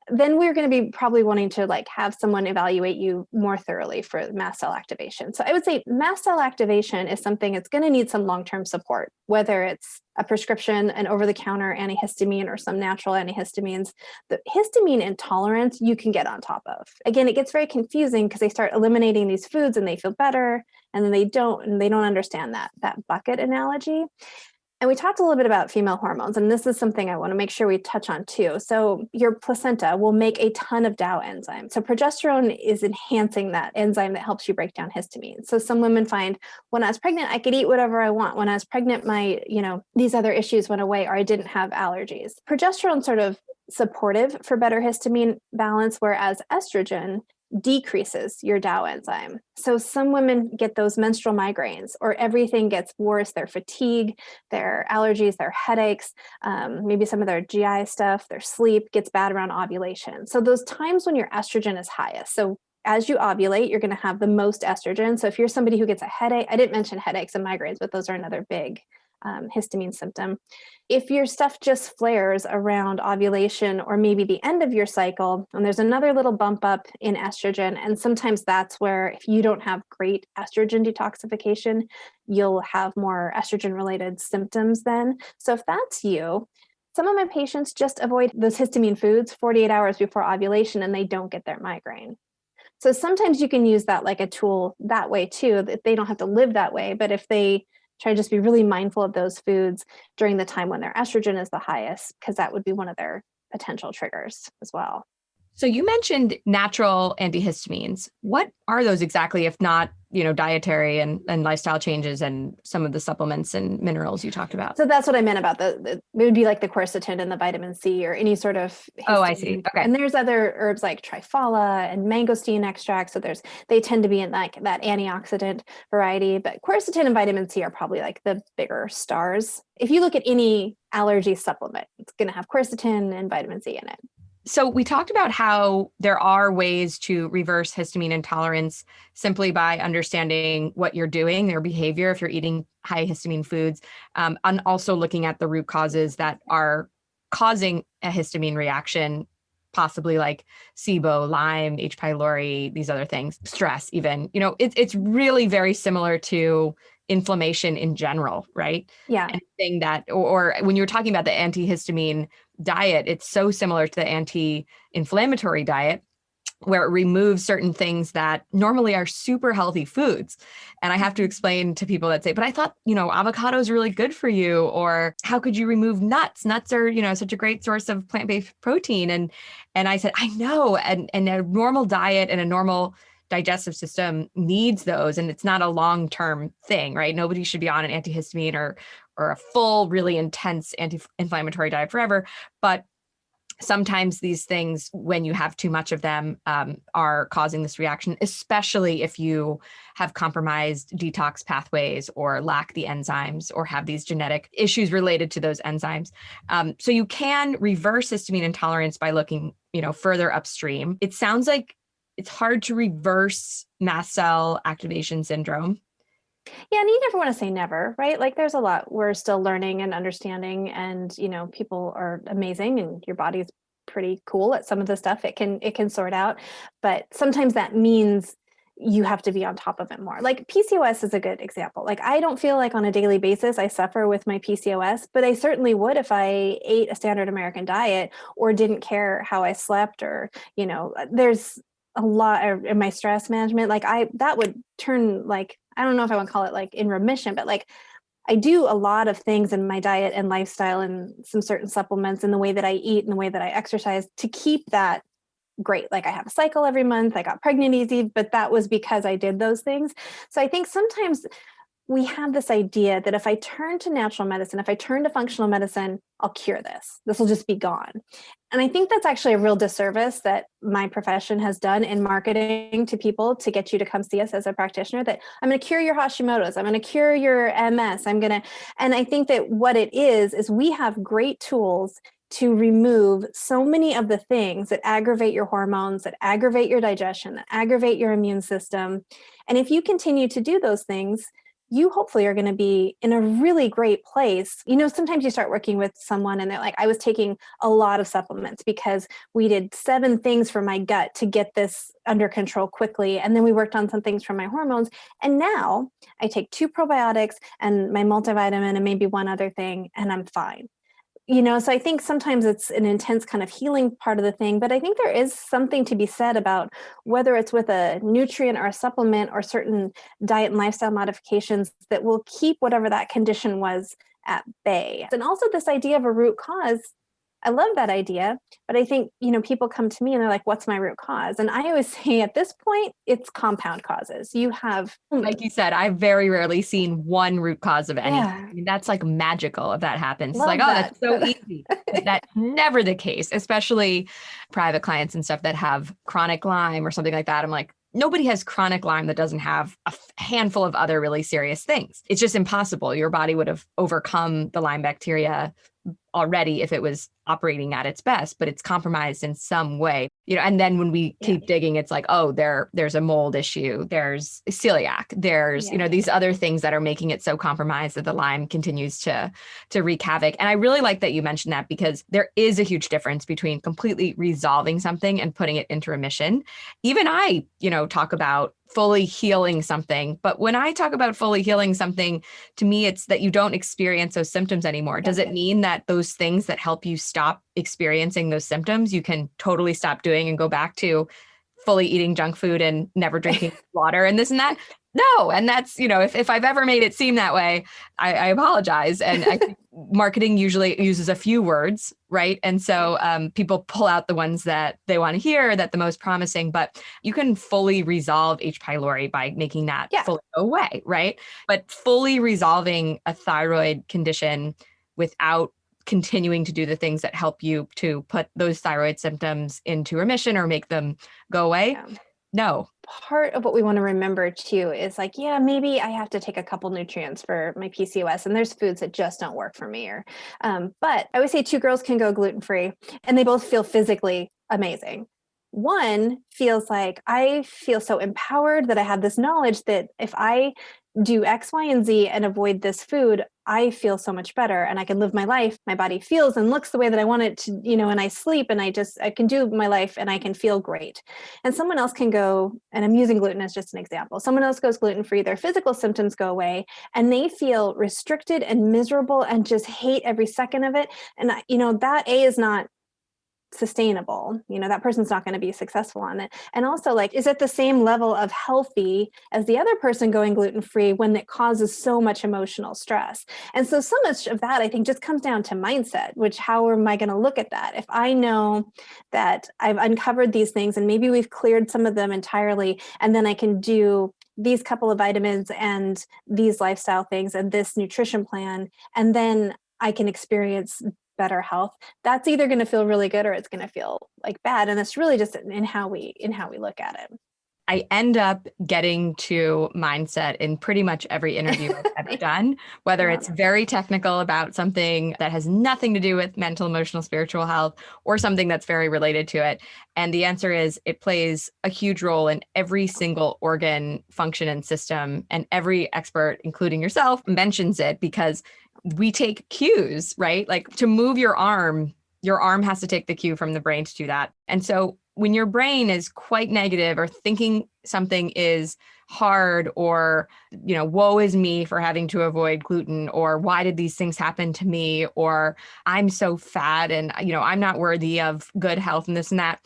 then we're going to be probably wanting to like have someone evaluate you more thoroughly for mast cell activation. So I would say mast cell activation is something that's going to need some long-term support, whether it's a prescription, an over-the-counter antihistamine, or some natural antihistamines. The histamine intolerance you can get on top of. Again, it gets very confusing because they start eliminating these foods and they feel better, and then they don't understand that bucket analogy. And we talked a little bit about female hormones, and this is something I want to make sure we touch on too. So your placenta will make a ton of DAO enzymes. So progesterone is enhancing that enzyme that helps you break down histamine. So some women find, when I was pregnant, I could eat whatever I want. When I was pregnant, my, these other issues went away, or I didn't have allergies. Progesterone sort of supportive for better histamine balance, whereas estrogen decreases your DAO enzyme. So some women get those menstrual migraines, or everything gets worse, their fatigue, their allergies, their headaches, maybe some of their GI stuff, their sleep gets bad around ovulation. So those times when your estrogen is highest. So as you ovulate, you're going to have the most estrogen. So if you're somebody who gets a headache, I didn't mention headaches and migraines, but those are another big histamine symptom. If your stuff just flares around ovulation or maybe the end of your cycle, and there's another little bump up in estrogen, and sometimes that's where, if you don't have great estrogen detoxification, you'll have more estrogen related symptoms then. So if that's you, some of my patients just avoid those histamine foods 48 hours before ovulation and they don't get their migraine. So sometimes you can use that like a tool that way too, that they don't have to live that way. But if they try to just be really mindful of those foods during the time when their estrogen is the highest, because that would be one of their potential triggers as well. So you mentioned natural antihistamines. What are those exactly, if not, dietary and lifestyle changes and some of the supplements and minerals you talked about? So that's what I meant about it would be like the quercetin and the vitamin C or any sort of histamine. Oh, I see. Okay. And there's other herbs like triphala and mangosteen extract. So they tend to be in like that antioxidant variety, but quercetin and vitamin C are probably like the bigger stars. If you look at any allergy supplement, it's going to have quercetin and vitamin C in it. So we talked about how there are ways to reverse histamine intolerance simply by understanding what you're doing, their behavior, if you're eating high histamine foods, and also looking at the root causes that are causing a histamine reaction, possibly like SIBO, Lyme, H. pylori, these other things, stress even. It's really very similar to inflammation in general, right? Yeah. Anything that, or when you're talking about the antihistamine diet, it's so similar to the anti-inflammatory diet, where it removes certain things that normally are super healthy foods. And I have to explain to people that say, but I thought, avocado is really good for you, or how could you remove nuts? Nuts are, such a great source of plant-based protein. And I said, I know, and a normal diet and a normal digestive system needs those. And it's not a long-term thing, right? Nobody should be on an antihistamine or a full, really intense anti-inflammatory diet forever. But sometimes these things, when you have too much of them, are causing this reaction, especially if you have compromised detox pathways or lack the enzymes or have these genetic issues related to those enzymes. So you can reverse histamine intolerance by looking, further upstream. It sounds like it's hard to reverse mast cell activation syndrome. Yeah, and you never want to say never, right? Like there's a lot we're still learning and understanding, and people are amazing, and your body's pretty cool at some of the stuff it can sort out. But sometimes that means you have to be on top of it more. Like PCOS is a good example. Like I don't feel like on a daily basis I suffer with my PCOS, but I certainly would if I ate a standard American diet or didn't care how I slept, or, there's a lot in my stress management. Like that would turn, like, I don't know if I want to call it like in remission, but like I do a lot of things in my diet and lifestyle and some certain supplements and the way that I eat and the way that I exercise to keep that great. Like I have a cycle every month. I got pregnant easy, but that was because I did those things. So I think sometimes we have this idea that if I turn to natural medicine, if I turn to functional medicine, I'll cure this. This will just be gone. And I think that's actually a real disservice that my profession has done in marketing to people to get you to come see us as a practitioner, that I'm going to cure your Hashimoto's, I'm going to cure your MS, and I think that what it is we have great tools to remove so many of the things that aggravate your hormones, that aggravate your digestion, that aggravate your immune system. And if you continue to do those things, you hopefully are going to be in a really great place. Sometimes you start working with someone and they're like, I was taking a lot of supplements because we did 7 things for my gut to get this under control quickly. And then we worked on some things for my hormones. And now I take 2 probiotics and my multivitamin and maybe one other thing, and I'm fine. So I think sometimes it's an intense kind of healing part of the thing, but I think there is something to be said about whether it's with a nutrient or a supplement or certain diet and lifestyle modifications that will keep whatever that condition was at bay. And also this idea of a root cause, I love that idea, but I think, people come to me and they're like, what's my root cause? And I always say at this point, it's compound causes. You have, like you said, I've very rarely seen one root cause of anything. Yeah. I mean, that's like magical if that happens. Love it's like, that. That's so easy. That's never the case, especially private clients and stuff that have chronic Lyme or something like that. I'm like, nobody has chronic Lyme that doesn't have a handful of other really serious things. It's just impossible. Your body would have overcome the Lyme bacteria already if it was operating at its best, but it's compromised in some way, and then when we keep digging, it's like, oh, there's a mold issue, there's celiac, there's, these other things that are making it so compromised that the Lyme continues to wreak havoc. And I really like that you mentioned that, because there is a huge difference between completely resolving something and putting it into remission. Even I, talk about fully healing something. But when I talk about fully healing something, to me, it's that you don't experience those symptoms anymore. Does it mean that those things that help you stop experiencing those symptoms, you can totally stop doing and go back to fully eating junk food and never drinking water and this and that? No. And that's, if I've ever made it seem that way, I apologize. And I think marketing usually uses a few words, right? And so people pull out the ones that they want to hear, that the most promising, but you can fully resolve H. pylori by making that fully go away, right? But fully resolving a thyroid condition without continuing to do the things that help you to put those thyroid symptoms into remission or make them go away. No. Part of what we want to remember too is like, maybe I have to take a couple nutrients for my PCOS, and there's foods that just don't work for me. But I always say 2 girls can go gluten-free and they both feel physically amazing. One feels like, I feel so empowered that I have this knowledge that if I do X, Y, and Z and avoid this food, I feel so much better and I can live my life. My body feels and looks the way that I want it to, and I sleep and I can do my life and I can feel great. And someone else can go, and I'm using gluten as just an example. Someone else goes gluten-free, their physical symptoms go away and they feel restricted and miserable and just hate every second of it. And, that is not sustainable. That person's not going to be successful on it. And also, like, is it the same level of healthy as the other person going gluten-free when it causes so much emotional stress? And so much of that, I think, just comes down to mindset, which, how am I going to look at that? If I know that I've uncovered these things and maybe we've cleared some of them entirely, and then I can do these couple of vitamins and these lifestyle things and this nutrition plan, and then I can experience better health, that's either going to feel really good or it's going to feel like bad. And it's really just in how we look at it. I end up getting to mindset in pretty much every interview I've ever done, whether it's very technical about something that has nothing to do with mental, emotional, spiritual health, or something that's very related to it. And the answer is it plays a huge role in every single organ, function, and system. And every expert, including yourself, mentions it because we take cues, right? Like to move your arm has to take the cue from the brain to do that. And so when your brain is quite negative or thinking something is hard or, woe is me for having to avoid gluten, or why did these things happen to me, or I'm so fat and, I'm not worthy of good health and this and that.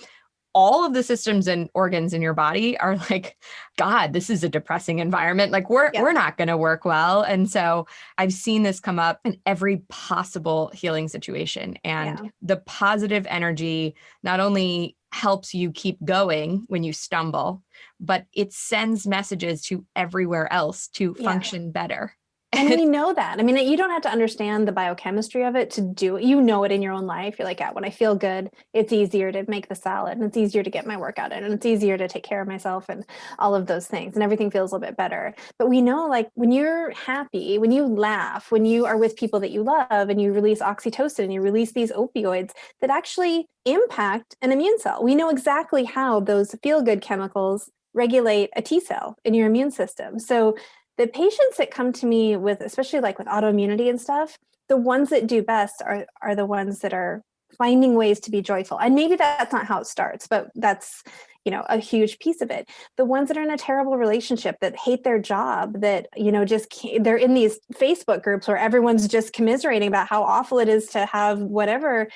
All of the systems and organs in your body are like, God, this is a depressing environment. Like we're not going to work well. And so I've seen this come up in every possible healing situation. And the positive energy not only helps you keep going when you stumble, but it sends messages to everywhere else to function better. And we know that. I mean, you don't have to understand the biochemistry of it to do it. You know it in your own life. You're like, when I feel good, it's easier to make the salad and it's easier to get my workout in and it's easier to take care of myself and all of those things. And everything feels a little bit better. But we know, like, when you're happy, when you laugh, when you are with people that you love and you release oxytocin and you release these opioids that actually impact an immune cell. We know exactly how those feel-good chemicals regulate a T cell in your immune system. So the patients that come to me with, especially like with autoimmunity and stuff, the ones that do best are the ones that are finding ways to be joyful. And maybe that's not how it starts, but that's, a huge piece of it. The ones that are in a terrible relationship, that hate their job, that, they're in these Facebook groups where everyone's just commiserating about how awful it is to have whatever.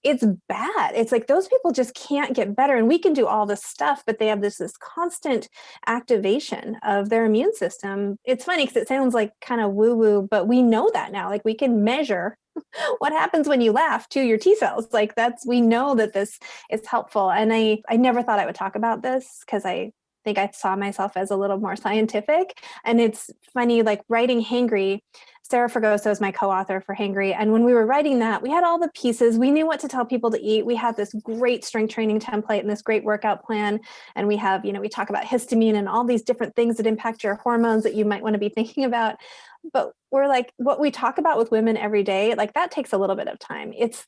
It's bad. It's like those people just can't get better. And we can do all this stuff, but they have this constant activation of their immune system. It's funny because it sounds like kind of woo-woo, but we know that now. Like we can measure what happens when you laugh to your T cells. Like we know that this is helpful. And I never thought I would talk about this because I think I saw myself as a little more scientific. And it's funny, like writing Hangry, Sarah Fragoso is my co-author for Hangry. And when we were writing that, we had all the pieces. We knew what to tell people to eat. We had this great strength training template and this great workout plan. And we have, we talk about histamine and all these different things that impact your hormones that you might want to be thinking about. But we're like, what we talk about with women every day, like that takes a little bit of time. It's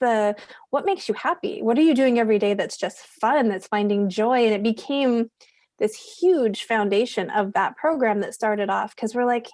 what makes you happy? What are you doing every day that's just fun, that's finding joy? And it became this huge foundation of that program that started off because we're like,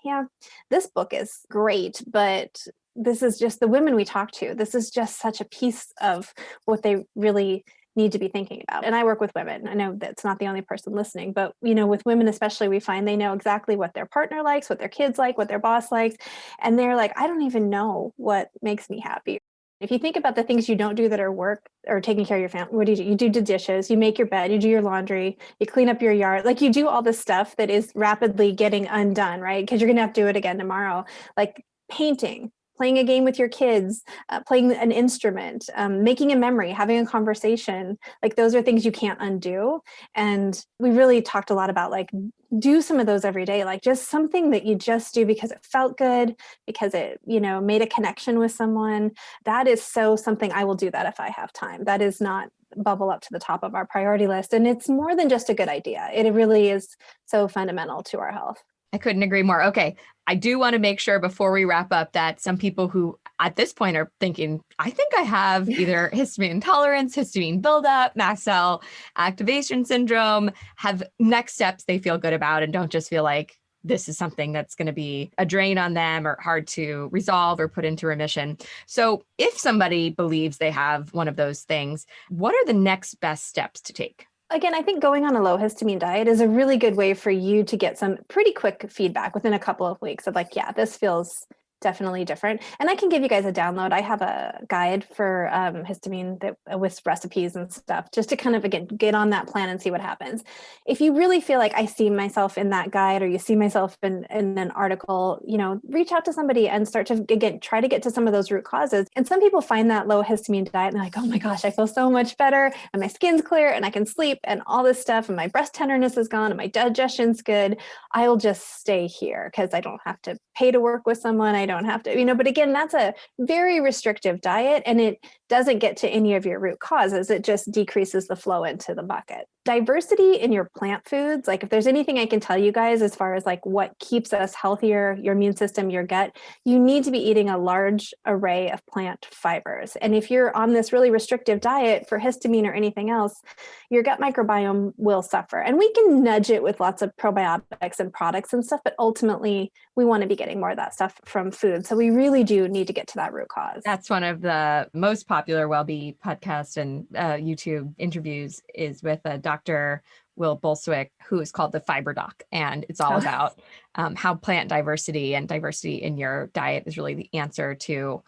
this book is great, but this is just the women we talk to. This is just such a piece of what they really need to be thinking about. And I work with women. I know that's not the only person listening, but with women especially, we find they know exactly what their partner likes, what their kids like, what their boss likes. And they're like, I don't even know what makes me happy. If you think about the things you don't do that are work or taking care of your family, what do? You do the dishes, you make your bed, you do your laundry, you clean up your yard. Like you do all this stuff that is rapidly getting undone, right? Because you're going to have to do it again tomorrow. Like painting, playing a game with your kids, playing an instrument, making a memory, having a conversation. Like those are things you can't undo. And we really talked a lot about like, do some of those every day, like just something that you just do because it felt good, because it, made a connection with someone. That is something I will do that if I have time. That is not bubble up to the top of our priority list. And it's more than just a good idea. It really is so fundamental to our health. I couldn't agree more. Okay. I do want to make sure before we wrap up that some people who at this point are thinking, I think I have either histamine intolerance, histamine buildup, mast cell activation syndrome, have next steps they feel good about and don't just feel like this is something that's going to be a drain on them or hard to resolve or put into remission. So if somebody believes they have one of those things, what are the next best steps to take? Again, I think going on a low histamine diet is a really good way for you to get some pretty quick feedback within a couple of weeks of like, this feels definitely different. And I can give you guys a download. I have a guide for histamine that with recipes and stuff, just to kind of, again, get on that plan and see what happens. If you really feel like I see myself in that guide or you see myself in an article, reach out to somebody and start to, again, try to get to some of those root causes. And some people find that low histamine diet and they're like, oh my gosh, I feel so much better and my skin's clear and I can sleep and all this stuff and my breast tenderness is gone and my digestion's good. I'll just stay here because I don't have to pay to work with someone. I don't have to, but again, that's a very restrictive diet and it doesn't get to any of your root causes. It just decreases the flow into the bucket. Diversity in your plant foods, like if there's anything I can tell you guys as far as like what keeps us healthier, your immune system, your gut, you need to be eating a large array of plant fibers. And if you're on this really restrictive diet for histamine or anything else, your gut microbiome will suffer. And we can nudge it with lots of probiotics and products and stuff, but ultimately we want to be getting more of that stuff from food. So we really do need to get to that root cause. That's one of the most popular WellBe podcasts and YouTube interviews is with Dr. Will Bolswick, who is called the Fiber Doc. And it's all about how plant diversity and diversity in your diet is really the answer to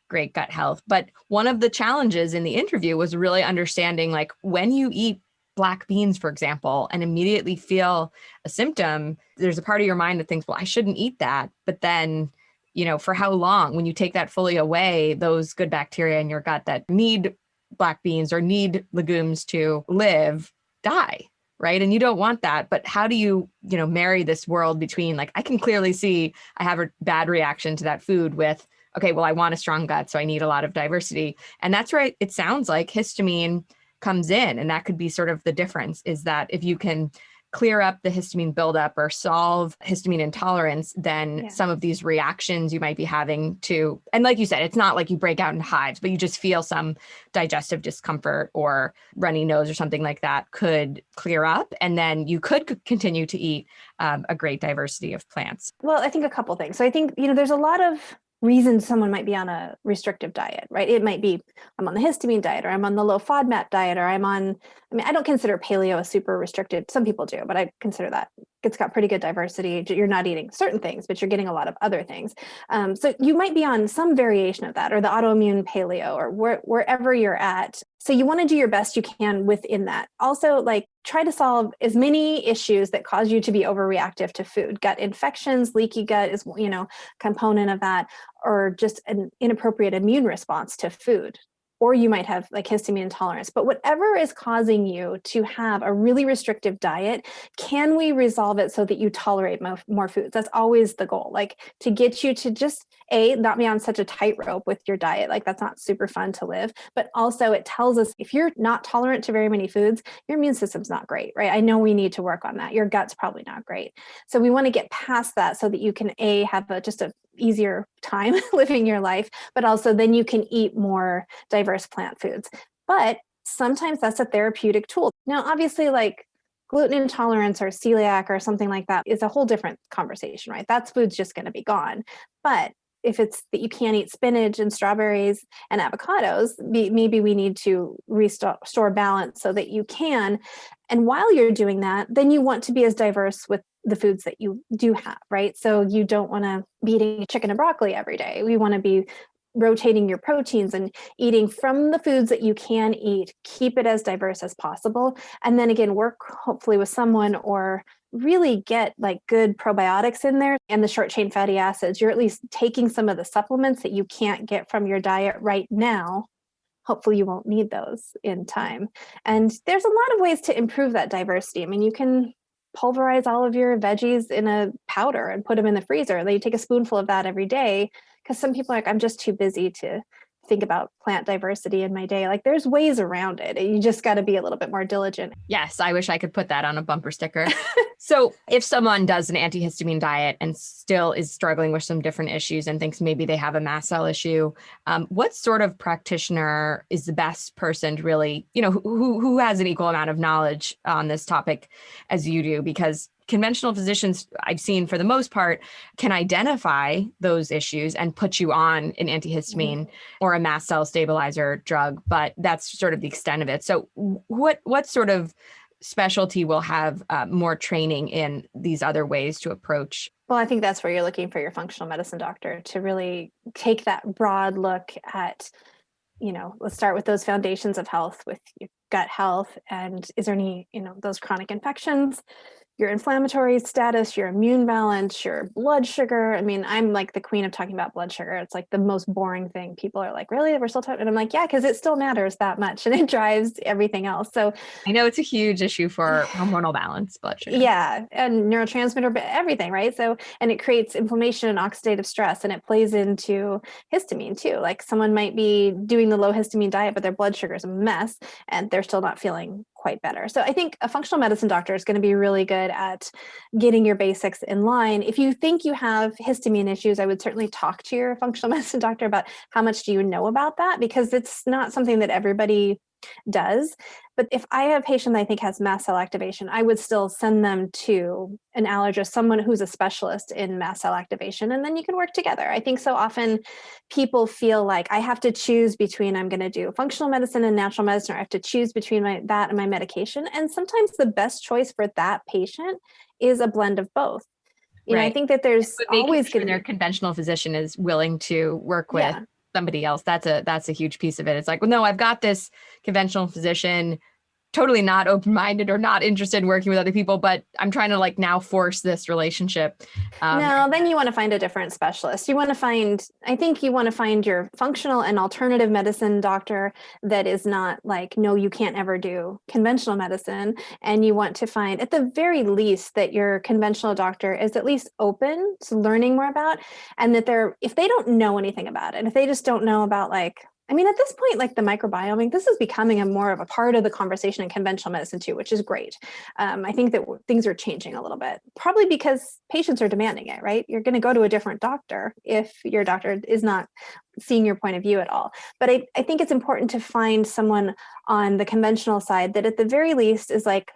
great gut health. But one of the challenges in the interview was really understanding, like, when you eat black beans, for example, and immediately feel a symptom, there's a part of your mind that thinks, well, I shouldn't eat that. But then, for how long, when you take that fully away, those good bacteria in your gut that need black beans or need legumes to live die, right? And you don't want that. But how do you, marry this world between, like, I can clearly see I have a bad reaction to that food with, okay, well, I want a strong gut, so I need a lot of diversity. And that's right. It sounds like histamine comes in, and that could be sort of the difference, is that if you can clear up the histamine buildup or solve histamine intolerance, then some of these reactions you might be having to, and like you said, it's not like you break out in hives, but you just feel some digestive discomfort or runny nose or something like that could clear up. And then you could continue to eat a great diversity of plants. Well, I think a couple things. So I think, there's a lot of reasons someone might be on a restrictive diet, right? It might be, I'm on the histamine diet, or I'm on the low FODMAP diet, or I don't consider paleo a super restrictive. Some people do, but I consider that it's got pretty good diversity. You're not eating certain things, but you're getting a lot of other things. So you might be on some variation of that, or the autoimmune paleo, or wherever you're at. So you want to do your best you can within that. Also, try to solve as many issues that cause you to be overreactive to food. Gut infections, leaky gut is, component of that, or just an inappropriate immune response to food. Or you might have histamine intolerance. But whatever is causing you to have a really restrictive diet, can we resolve it so that you tolerate more foods? That's always the goal, to get you to just not be on such a tightrope with your diet. That's not super fun to live. But also it tells us if you're not tolerant to very many foods, your immune system's not great, right? I know we need to work on that. Your gut's probably not great. So we want to get past that so that you can have just a easier time living your life, but also then you can eat more diverse plant foods. But sometimes that's a therapeutic tool. Now, obviously, gluten intolerance or celiac or something like that is a whole different conversation, right? That food's just going to be gone. But if it's that you can't eat spinach and strawberries and avocados, maybe we need to restore balance so that you can. And while you're doing that, then you want to be as diverse with the foods that you do have, right? So you don't want to be eating chicken and broccoli every day. We want to be rotating your proteins and eating from the foods that you can eat. Keep it as diverse as possible. And then again, work hopefully with someone, or really get good probiotics in there and the short chain fatty acids. You're at least taking some of the supplements that you can't get from your diet right now. Hopefully you won't need those in time. And there's a lot of ways to improve that diversity. I mean, you can pulverize all of your veggies in a powder and put them in the freezer. You take a spoonful of that every day, because some people are I'm just too busy to think about plant diversity in my day. There's ways around it. You just got to be a little bit more diligent. Yes, I wish I could put that on a bumper sticker. So if someone does an antihistamine diet and still is struggling with some different issues and thinks maybe they have a mast cell issue, what sort of practitioner is the best person to really, who has an equal amount of knowledge on this topic as you do? Because conventional physicians, I've seen for the most part, can identify those issues and put you on an antihistamine or a mast cell stabilizer drug, but that's sort of the extent of it. So what sort of specialty will have more training in these other ways to approach? Well, I think that's where you're looking for your functional medicine doctor to really take that broad look at, let's start with those foundations of health with your gut health. And is there any, those chronic infections, your inflammatory status, your immune balance, your blood sugar. I mean, I'm the queen of talking about blood sugar. It's the most boring thing. People are really? We're still talking? And I'm yeah, because it still matters that much and it drives everything else. So I know it's a huge issue for hormonal balance, blood sugar. Yeah. And neurotransmitter, but everything, right? So, and it creates inflammation and oxidative stress, and it plays into histamine too. Someone might be doing the low histamine diet, but their blood sugar is a mess and they're still not feeling quite better. So I think a functional medicine doctor is going to be really good at getting your basics in line. If you think you have histamine issues, I would certainly talk to your functional medicine doctor about how much do you know about that, because it's not something that everybody does. But if I have a patient that I think has mast cell activation, I would still send them to an allergist, someone who's a specialist in mast cell activation, and then you can work together. I think so often people feel like I have to choose between I'm going to do functional medicine and natural medicine, or I have to choose between that and my medication. And sometimes the best choice for that patient is a blend of both. I think that there's always going to be their conventional physician is willing to work with somebody else. That's a huge piece of it. It's like, well, no, I've got this conventional physician totally not open-minded or not interested in working with other people, but I'm trying to like now force this relationship. No, then you want to find a different specialist. I think you want to find your functional and alternative medicine doctor that is not like, no, you can't ever do conventional medicine. And you want to find at the very least that your conventional doctor is at least open to learning more about, and that if they don't know anything about it, if they just don't know about at this point, like the microbiome, this is becoming more of a part of the conversation in conventional medicine too, which is great. I think that things are changing a little bit, probably because patients are demanding it, right? You're going to go to a different doctor if your doctor is not seeing your point of view at all. But I think it's important to find someone on the conventional side that at the very least is like,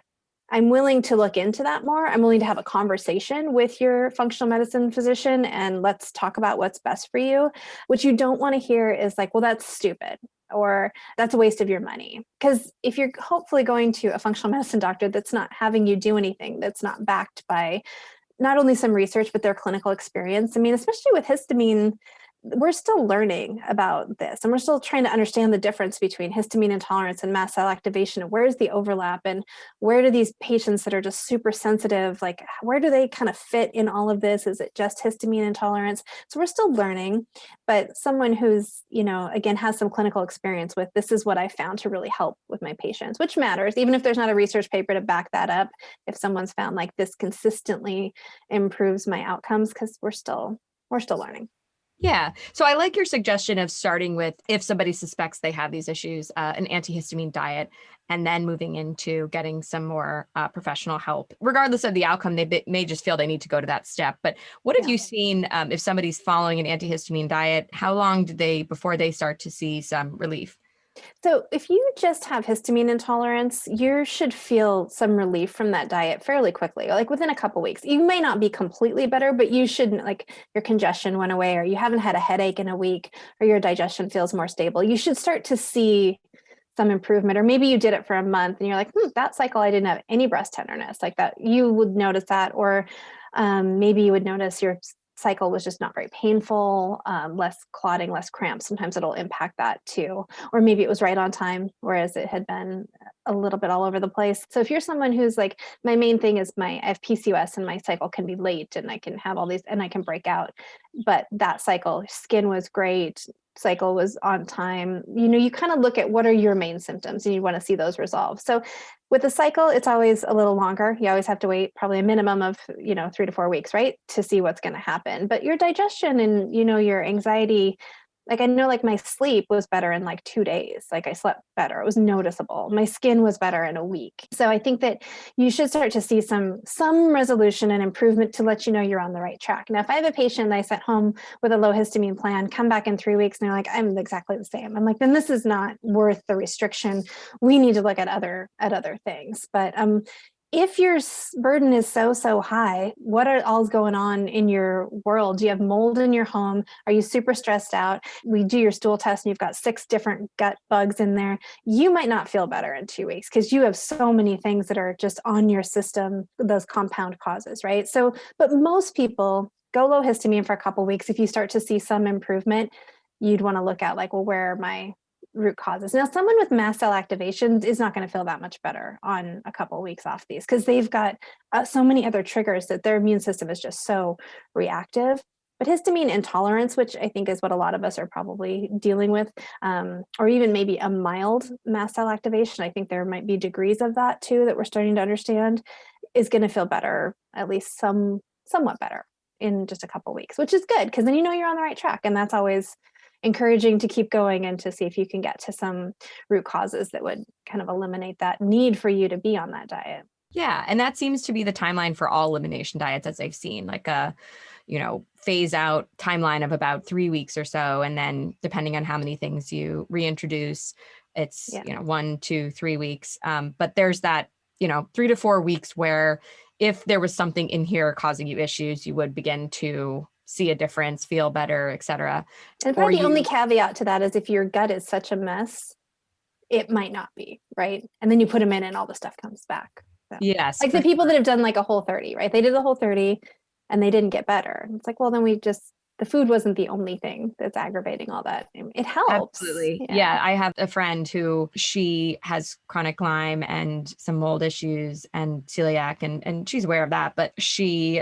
I'm willing to look into that more. I'm willing to have a conversation with your functional medicine physician and let's talk about what's best for you. What you don't want to hear is like, well, that's stupid or that's a waste of your money. Because if you're hopefully going to a functional medicine doctor that's not having you do anything, that's not backed by not only some research, but their clinical experience. Especially with histamine, we're still learning about this and we're still trying to understand the difference between histamine intolerance and mast cell activation. Where's the overlap and where do these patients that are just super sensitive, like where do they kind of fit in all of this? Is it just histamine intolerance? So we're still learning, but someone who's, again, has some clinical experience with this is what I found to really help with my patients, which matters, even if there's not a research paper to back that up. If someone's found like this consistently improves my outcomes, because we're still learning. Yeah. So I like your suggestion of starting with, if somebody suspects they have these issues, an antihistamine diet, and then moving into getting some more professional help. Regardless of the outcome, they may just feel they need to go to that step. But what have you seen if somebody's following an antihistamine diet? How long before they start to see some relief? So if you just have histamine intolerance, you should feel some relief from that diet fairly quickly, like within a couple weeks. You may not be completely better, but you shouldn't, like your congestion went away, or you haven't had a headache in a week, or your digestion feels more stable. You should start to see some improvement, or maybe you did it for a month and you're like, that cycle, I didn't have any breast tenderness like that. You would notice that, or maybe you would notice your cycle was just not very painful, less clotting, less cramps. Sometimes it'll impact that too. Or maybe it was right on time, whereas it had been a little bit all over the place. So if you're someone who's like, my main thing is I have PCOS and my cycle can be late and I can have all these and I can break out, but that cycle, skin was great, cycle was on time. You kind of look at what are your main symptoms and you want to see those resolve. So with a cycle, it's always a little longer. You always have to wait probably a minimum of, 3 to 4 weeks, right, to see what's going to happen. But your digestion and, your anxiety, like I know like my sleep was better in like 2 days. Like I slept better. It was noticeable. My skin was better in a week. So I think that you should start to see some resolution and improvement to let you know you're on the right track. Now, if I have a patient that I sent home with a low histamine plan, come back in 3 weeks and they're like, I'm exactly the same. I'm like, then this is not worth the restriction. We need to look at other things. But if your burden is so high, what are all's going on in your world? Do you have mold in your home? Are you super stressed out? We do your stool test and you've got 6 different gut bugs in there. You might not feel better in 2 weeks because you have so many things that are just on your system, those compound causes, right? So, but most people go low histamine for a couple of weeks. If you start to see some improvement, you'd want to look at like, well, where are my root causes? Now, someone with mast cell activation is not going to feel that much better on a couple of weeks off these because they've got so many other triggers that their immune system is just so reactive. But histamine intolerance, which I think is what a lot of us are probably dealing with, or even maybe a mild mast cell activation, I think there might be degrees of that too that we're starting to understand, is going to feel better, at least somewhat better in just a couple of weeks, which is good because then you're on the right track. And that's always encouraging to keep going and to see if you can get to some root causes that would kind of eliminate that need for you to be on that diet. Yeah. And that seems to be the timeline for all elimination diets, as I've seen, like a, phase out timeline of about 3 weeks or so. And then depending on how many things you reintroduce, it's, 1, 2, 3 weeks. But there's that, 3 to 4 weeks where if there was something in here causing you issues, you would begin to see a difference, feel better, et cetera. And probably the only caveat to that is if your gut is such a mess, it might not be, right? And then you put them in and all the stuff comes back. So, yes. Like the people that have done like a Whole30, right? They did the Whole30 and they didn't get better. It's like, well, then the food wasn't the only thing that's aggravating all that. It helps. Absolutely. Yeah. I have a friend who she has chronic Lyme and some mold issues and celiac, and she's aware of that, but she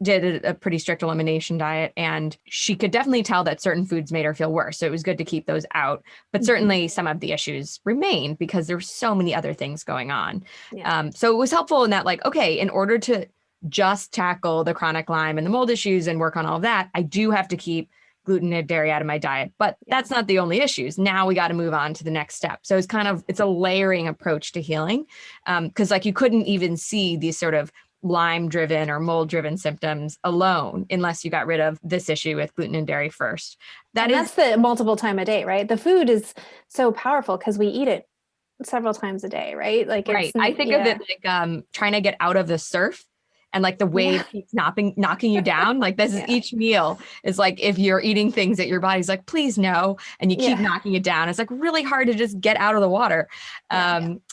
did a pretty strict elimination diet, and she could definitely tell that certain foods made her feel worse. So it was good to keep those out, but certainly some of the issues remained because there were so many other things going on. Yeah. So it was helpful in that, like, okay, in order to just tackle the chronic Lyme and the mold issues and work on all of that, I do have to keep gluten and dairy out of my diet, but that's not the only issues. Now we got to move on to the next step. So it's a layering approach to healing. Cause like you couldn't even see these sort of Lyme driven or mold driven symptoms alone unless you got rid of this issue with gluten and dairy first. That's the multiple time a day, right? The food is so powerful because we eat it several times a day, right? Like right. I think of it like trying to get out of the surf. And like the wave keeps knocking you down. Like this is each meal is like, if you're eating things that your body's like, please no. And you keep knocking it down. It's like really hard to just get out of the water.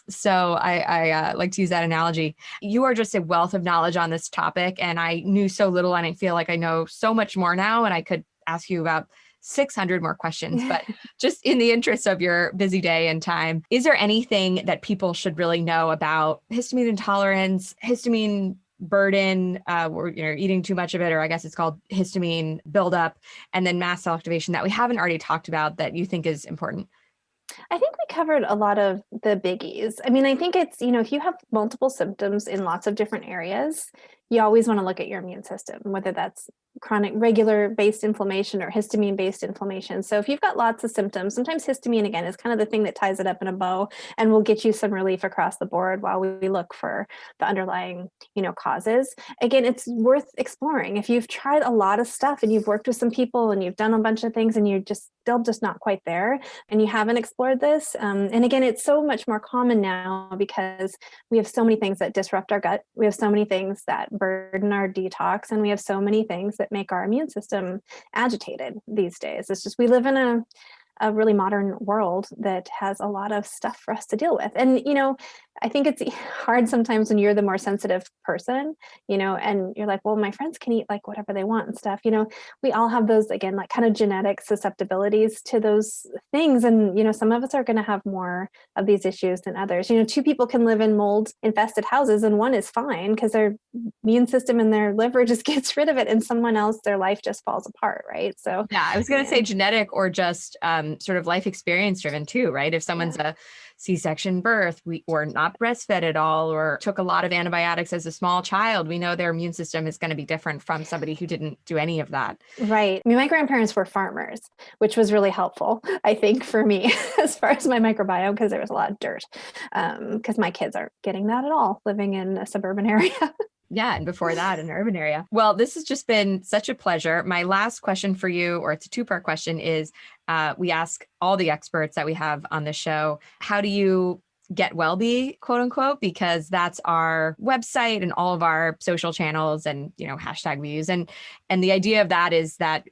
So I like to use that analogy. You are just a wealth of knowledge on this topic. And I knew so little, and I feel like I know so much more now. And I could ask you about 600 more questions, but just in the interest of your busy day and time, is there anything that people should really know about histamine intolerance, histamine burden, or eating too much of it, or I guess it's called histamine buildup, and then mast cell activation that we haven't already talked about that you think is important? I think we covered a lot of the biggies. I mean, I think it's, if you have multiple symptoms in lots of different areas, you always want to look at your immune system, whether that's chronic regular based inflammation or histamine based inflammation. So if you've got lots of symptoms, sometimes histamine again is kind of the thing that ties it up in a bow and will get you some relief across the board while we look for the underlying, causes. Again, it's worth exploring. If you've tried a lot of stuff and you've worked with some people and you've done a bunch of things and you're just still just not quite there and you haven't explored this. And again, it's so much more common now because we have so many things that disrupt our gut. We have so many things that burden our detox, and we have so many things that make our immune system agitated these days. It's just, we live in a really modern world that has a lot of stuff for us to deal with. And, I think it's hard sometimes when you're the more sensitive person, and you're like, well, my friends can eat like whatever they want and stuff. We all have those, again, like kind of genetic susceptibilities to those things. And, some of us are going to have more of these issues than others. Two people can live in mold infested houses and one is fine because their immune system and their liver just gets rid of it, and someone else, their life just falls apart. Right. So yeah, I was going to say genetic or just sort of life experience driven too, right? If someone's a C-section birth, or not breastfed at all, or took a lot of antibiotics as a small child, we know their immune system is going to be different from somebody who didn't do any of that. Right. I mean, my grandparents were farmers, which was really helpful, I think, for me as far as my microbiome, because there was a lot of dirt, because my kids aren't getting that at all living in a suburban area. Yeah. And before that, an urban area. Well, this has just been such a pleasure. My last question for you, or it's a two-part question, is we ask all the experts that we have on the show, how do you getwellbe, quote unquote, because that's our website and all of our social channels and, hashtag we use. And the idea of that is that,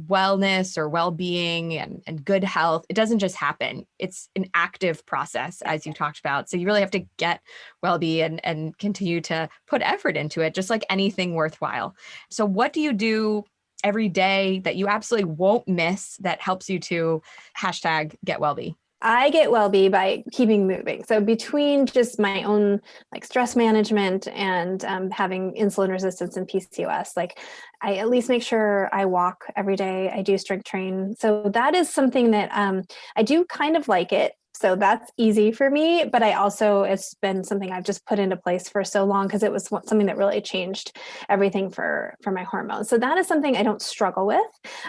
wellness or well-being and good health, it doesn't just happen. It's an active process, as you talked about. So you really have to get well-be and continue to put effort into it, just like anything worthwhile. So what do you do every day that you absolutely won't miss that helps you to hashtag getwellbe? I get well-be by keeping moving. So between just my own like stress management and having insulin resistance and PCOS, like I at least make sure I walk every day. I do strength train. So that is something that I do kind of like it. So that's easy for me, but it's been something I've just put into place for so long because it was something that really changed everything for my hormones. So that is something I don't struggle with.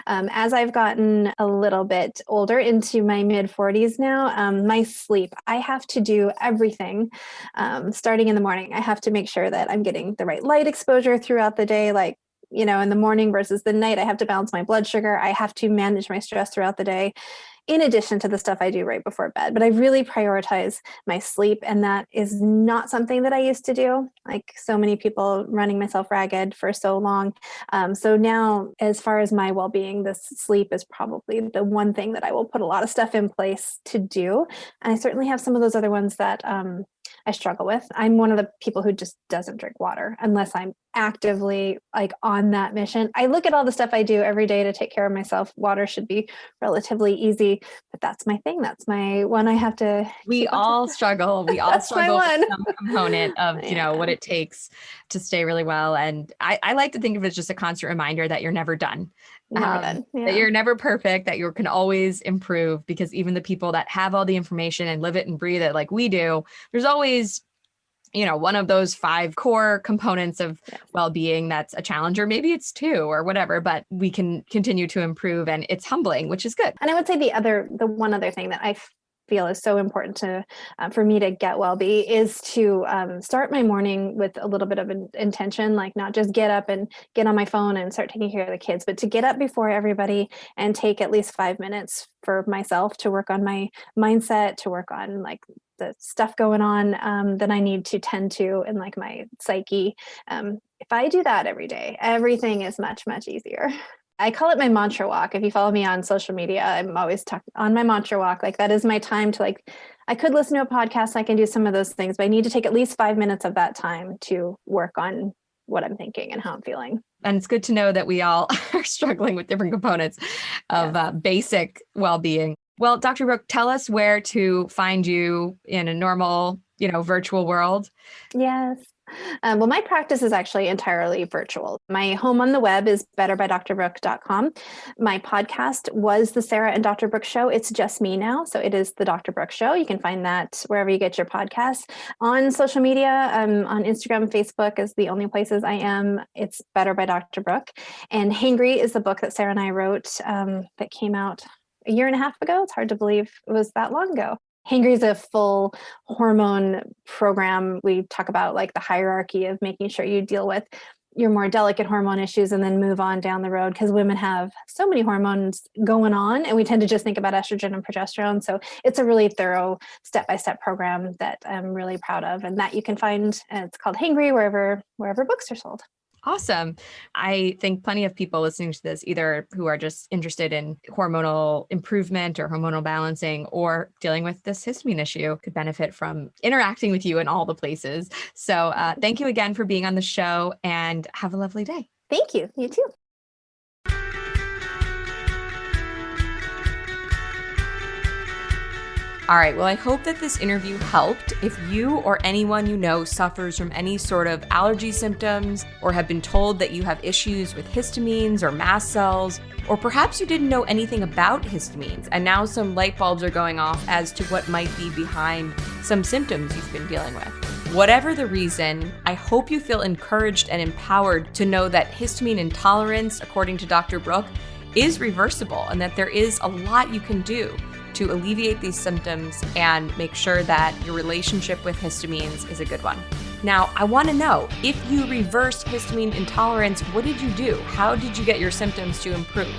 As I've gotten a little bit older, into my mid 40s now, my sleep, I have to do everything starting in the morning. I have to make sure that I'm getting the right light exposure throughout the day, like in the morning versus the night. I have to balance my blood sugar. I have to manage my stress throughout the day. in addition to the stuff I do right before bed. But I really prioritize my sleep, and that is not something that I used to do. Like so many people, running myself ragged for so long. So now, as far as my well-being, this sleep is probably the one thing that I will put a lot of stuff in place to do. And I certainly have some of those other ones that I struggle with. I'm one of the people who just doesn't drink water unless I'm actively like on that mission. I look at all the stuff I do every day to take care of myself. Water should be relatively easy, but that's my thing. That's my one I have to. We all struggle. We all struggle with some component of, you know, what it takes to stay really well. And I like to think of it as just a constant reminder that you're never done. That you're never perfect, that you can always improve, because even the people that have all the information and live it and breathe it like we do, there's always, you know, one of those 5 core components of well-being that's a challenge, or maybe it's 2 or whatever, but we can continue to improve, and it's humbling, which is good. And I would say the one other thing that I feel is so important to for me to get well-be is to start my morning with a little bit of an intention, like not just get up and get on my phone and start taking care of the kids, but to get up before everybody and take at least 5 minutes for myself to work on my mindset, to work on like the stuff going on that I need to tend to in like my psyche. If I do that every day, everything is much, much easier. I call it my mantra walk. If you follow me on social media, I'm always on my mantra walk. Like that is my time to like, I could listen to a podcast, I can do some of those things, but I need to take at least 5 minutes of that time to work on what I'm thinking and how I'm feeling. And it's good to know that we all are struggling with different components of basic well-being. Well, Dr. Brooke, tell us where to find you in a normal, you know, virtual world. Yes. Well, my practice is actually entirely virtual. My home on the web is betterbydrbrooke.com. My podcast was the Sarah and Dr. Brooke Show. It's just me now. So it is the Dr. Brooke Show. You can find that wherever you get your podcasts. On social media, on Instagram, Facebook is the only places I am. It's Better by Dr. Brooke. And Hangry is the book that Sarah and I wrote that came out a year and a half ago. It's hard to believe it was that long ago. Hangry is a full hormone program. We talk about like the hierarchy of making sure you deal with your more delicate hormone issues and then move on down the road, because women have so many hormones going on and we tend to just think about estrogen and progesterone. So it's a really thorough step-by-step program that I'm really proud of, and that you can find. It's called Hangry wherever books are sold. Awesome. I think plenty of people listening to this, either who are just interested in hormonal improvement or hormonal balancing or dealing with this histamine issue, could benefit from interacting with you in all the places. So thank you again for being on the show, and have a lovely day. Thank you. You too. All right, well, I hope that this interview helped. If you or anyone you know suffers from any sort of allergy symptoms, or have been told that you have issues with histamines or mast cells, or perhaps you didn't know anything about histamines and now some light bulbs are going off as to what might be behind some symptoms you've been dealing with. Whatever the reason, I hope you feel encouraged and empowered to know that histamine intolerance, according to Dr. Brooke, is reversible, and that there is a lot you can do to alleviate these symptoms and make sure that your relationship with histamines is a good one. Now, I want to know, if you reversed histamine intolerance, what did you do? How did you get your symptoms to improve?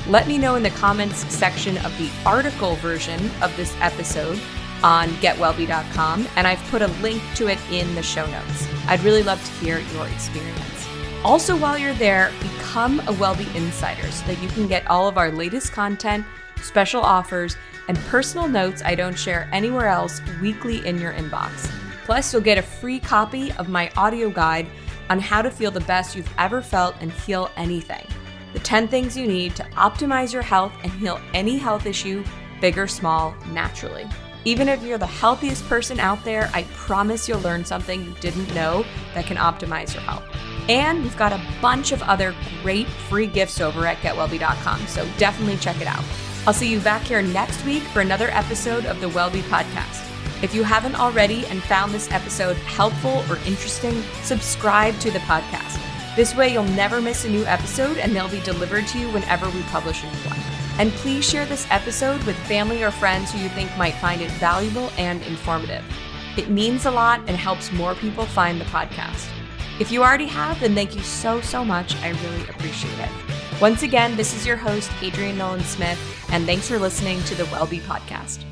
Let me know in the comments section of the article version of this episode on getwellbe.com, and I've put a link to it in the show notes. I'd really love to hear your experience. Also, while you're there, become a Wellbe Insider so that you can get all of our latest content, special offers, and personal notes I don't share anywhere else weekly in your inbox. Plus, you'll get a free copy of my audio guide on how to feel the best you've ever felt and heal anything. The 10 things you need to optimize your health and heal any health issue, big or small, naturally. Even if you're the healthiest person out there, I promise you'll learn something you didn't know that can optimize your health. And we've got a bunch of other great free gifts over at getwellbe.com, so definitely check it out. I'll see you back here next week for another episode of the Wellbe Podcast. If you haven't already and found this episode helpful or interesting, subscribe to the podcast. This way you'll never miss a new episode, and they'll be delivered to you whenever we publish a new one. And please share this episode with family or friends who you think might find it valuable and informative. It means a lot and helps more people find the podcast. If you already have, then thank you so much. I really appreciate it. Once again, this is your host, Adrienne Nolan-Smith, and thanks for listening to the WellBe podcast.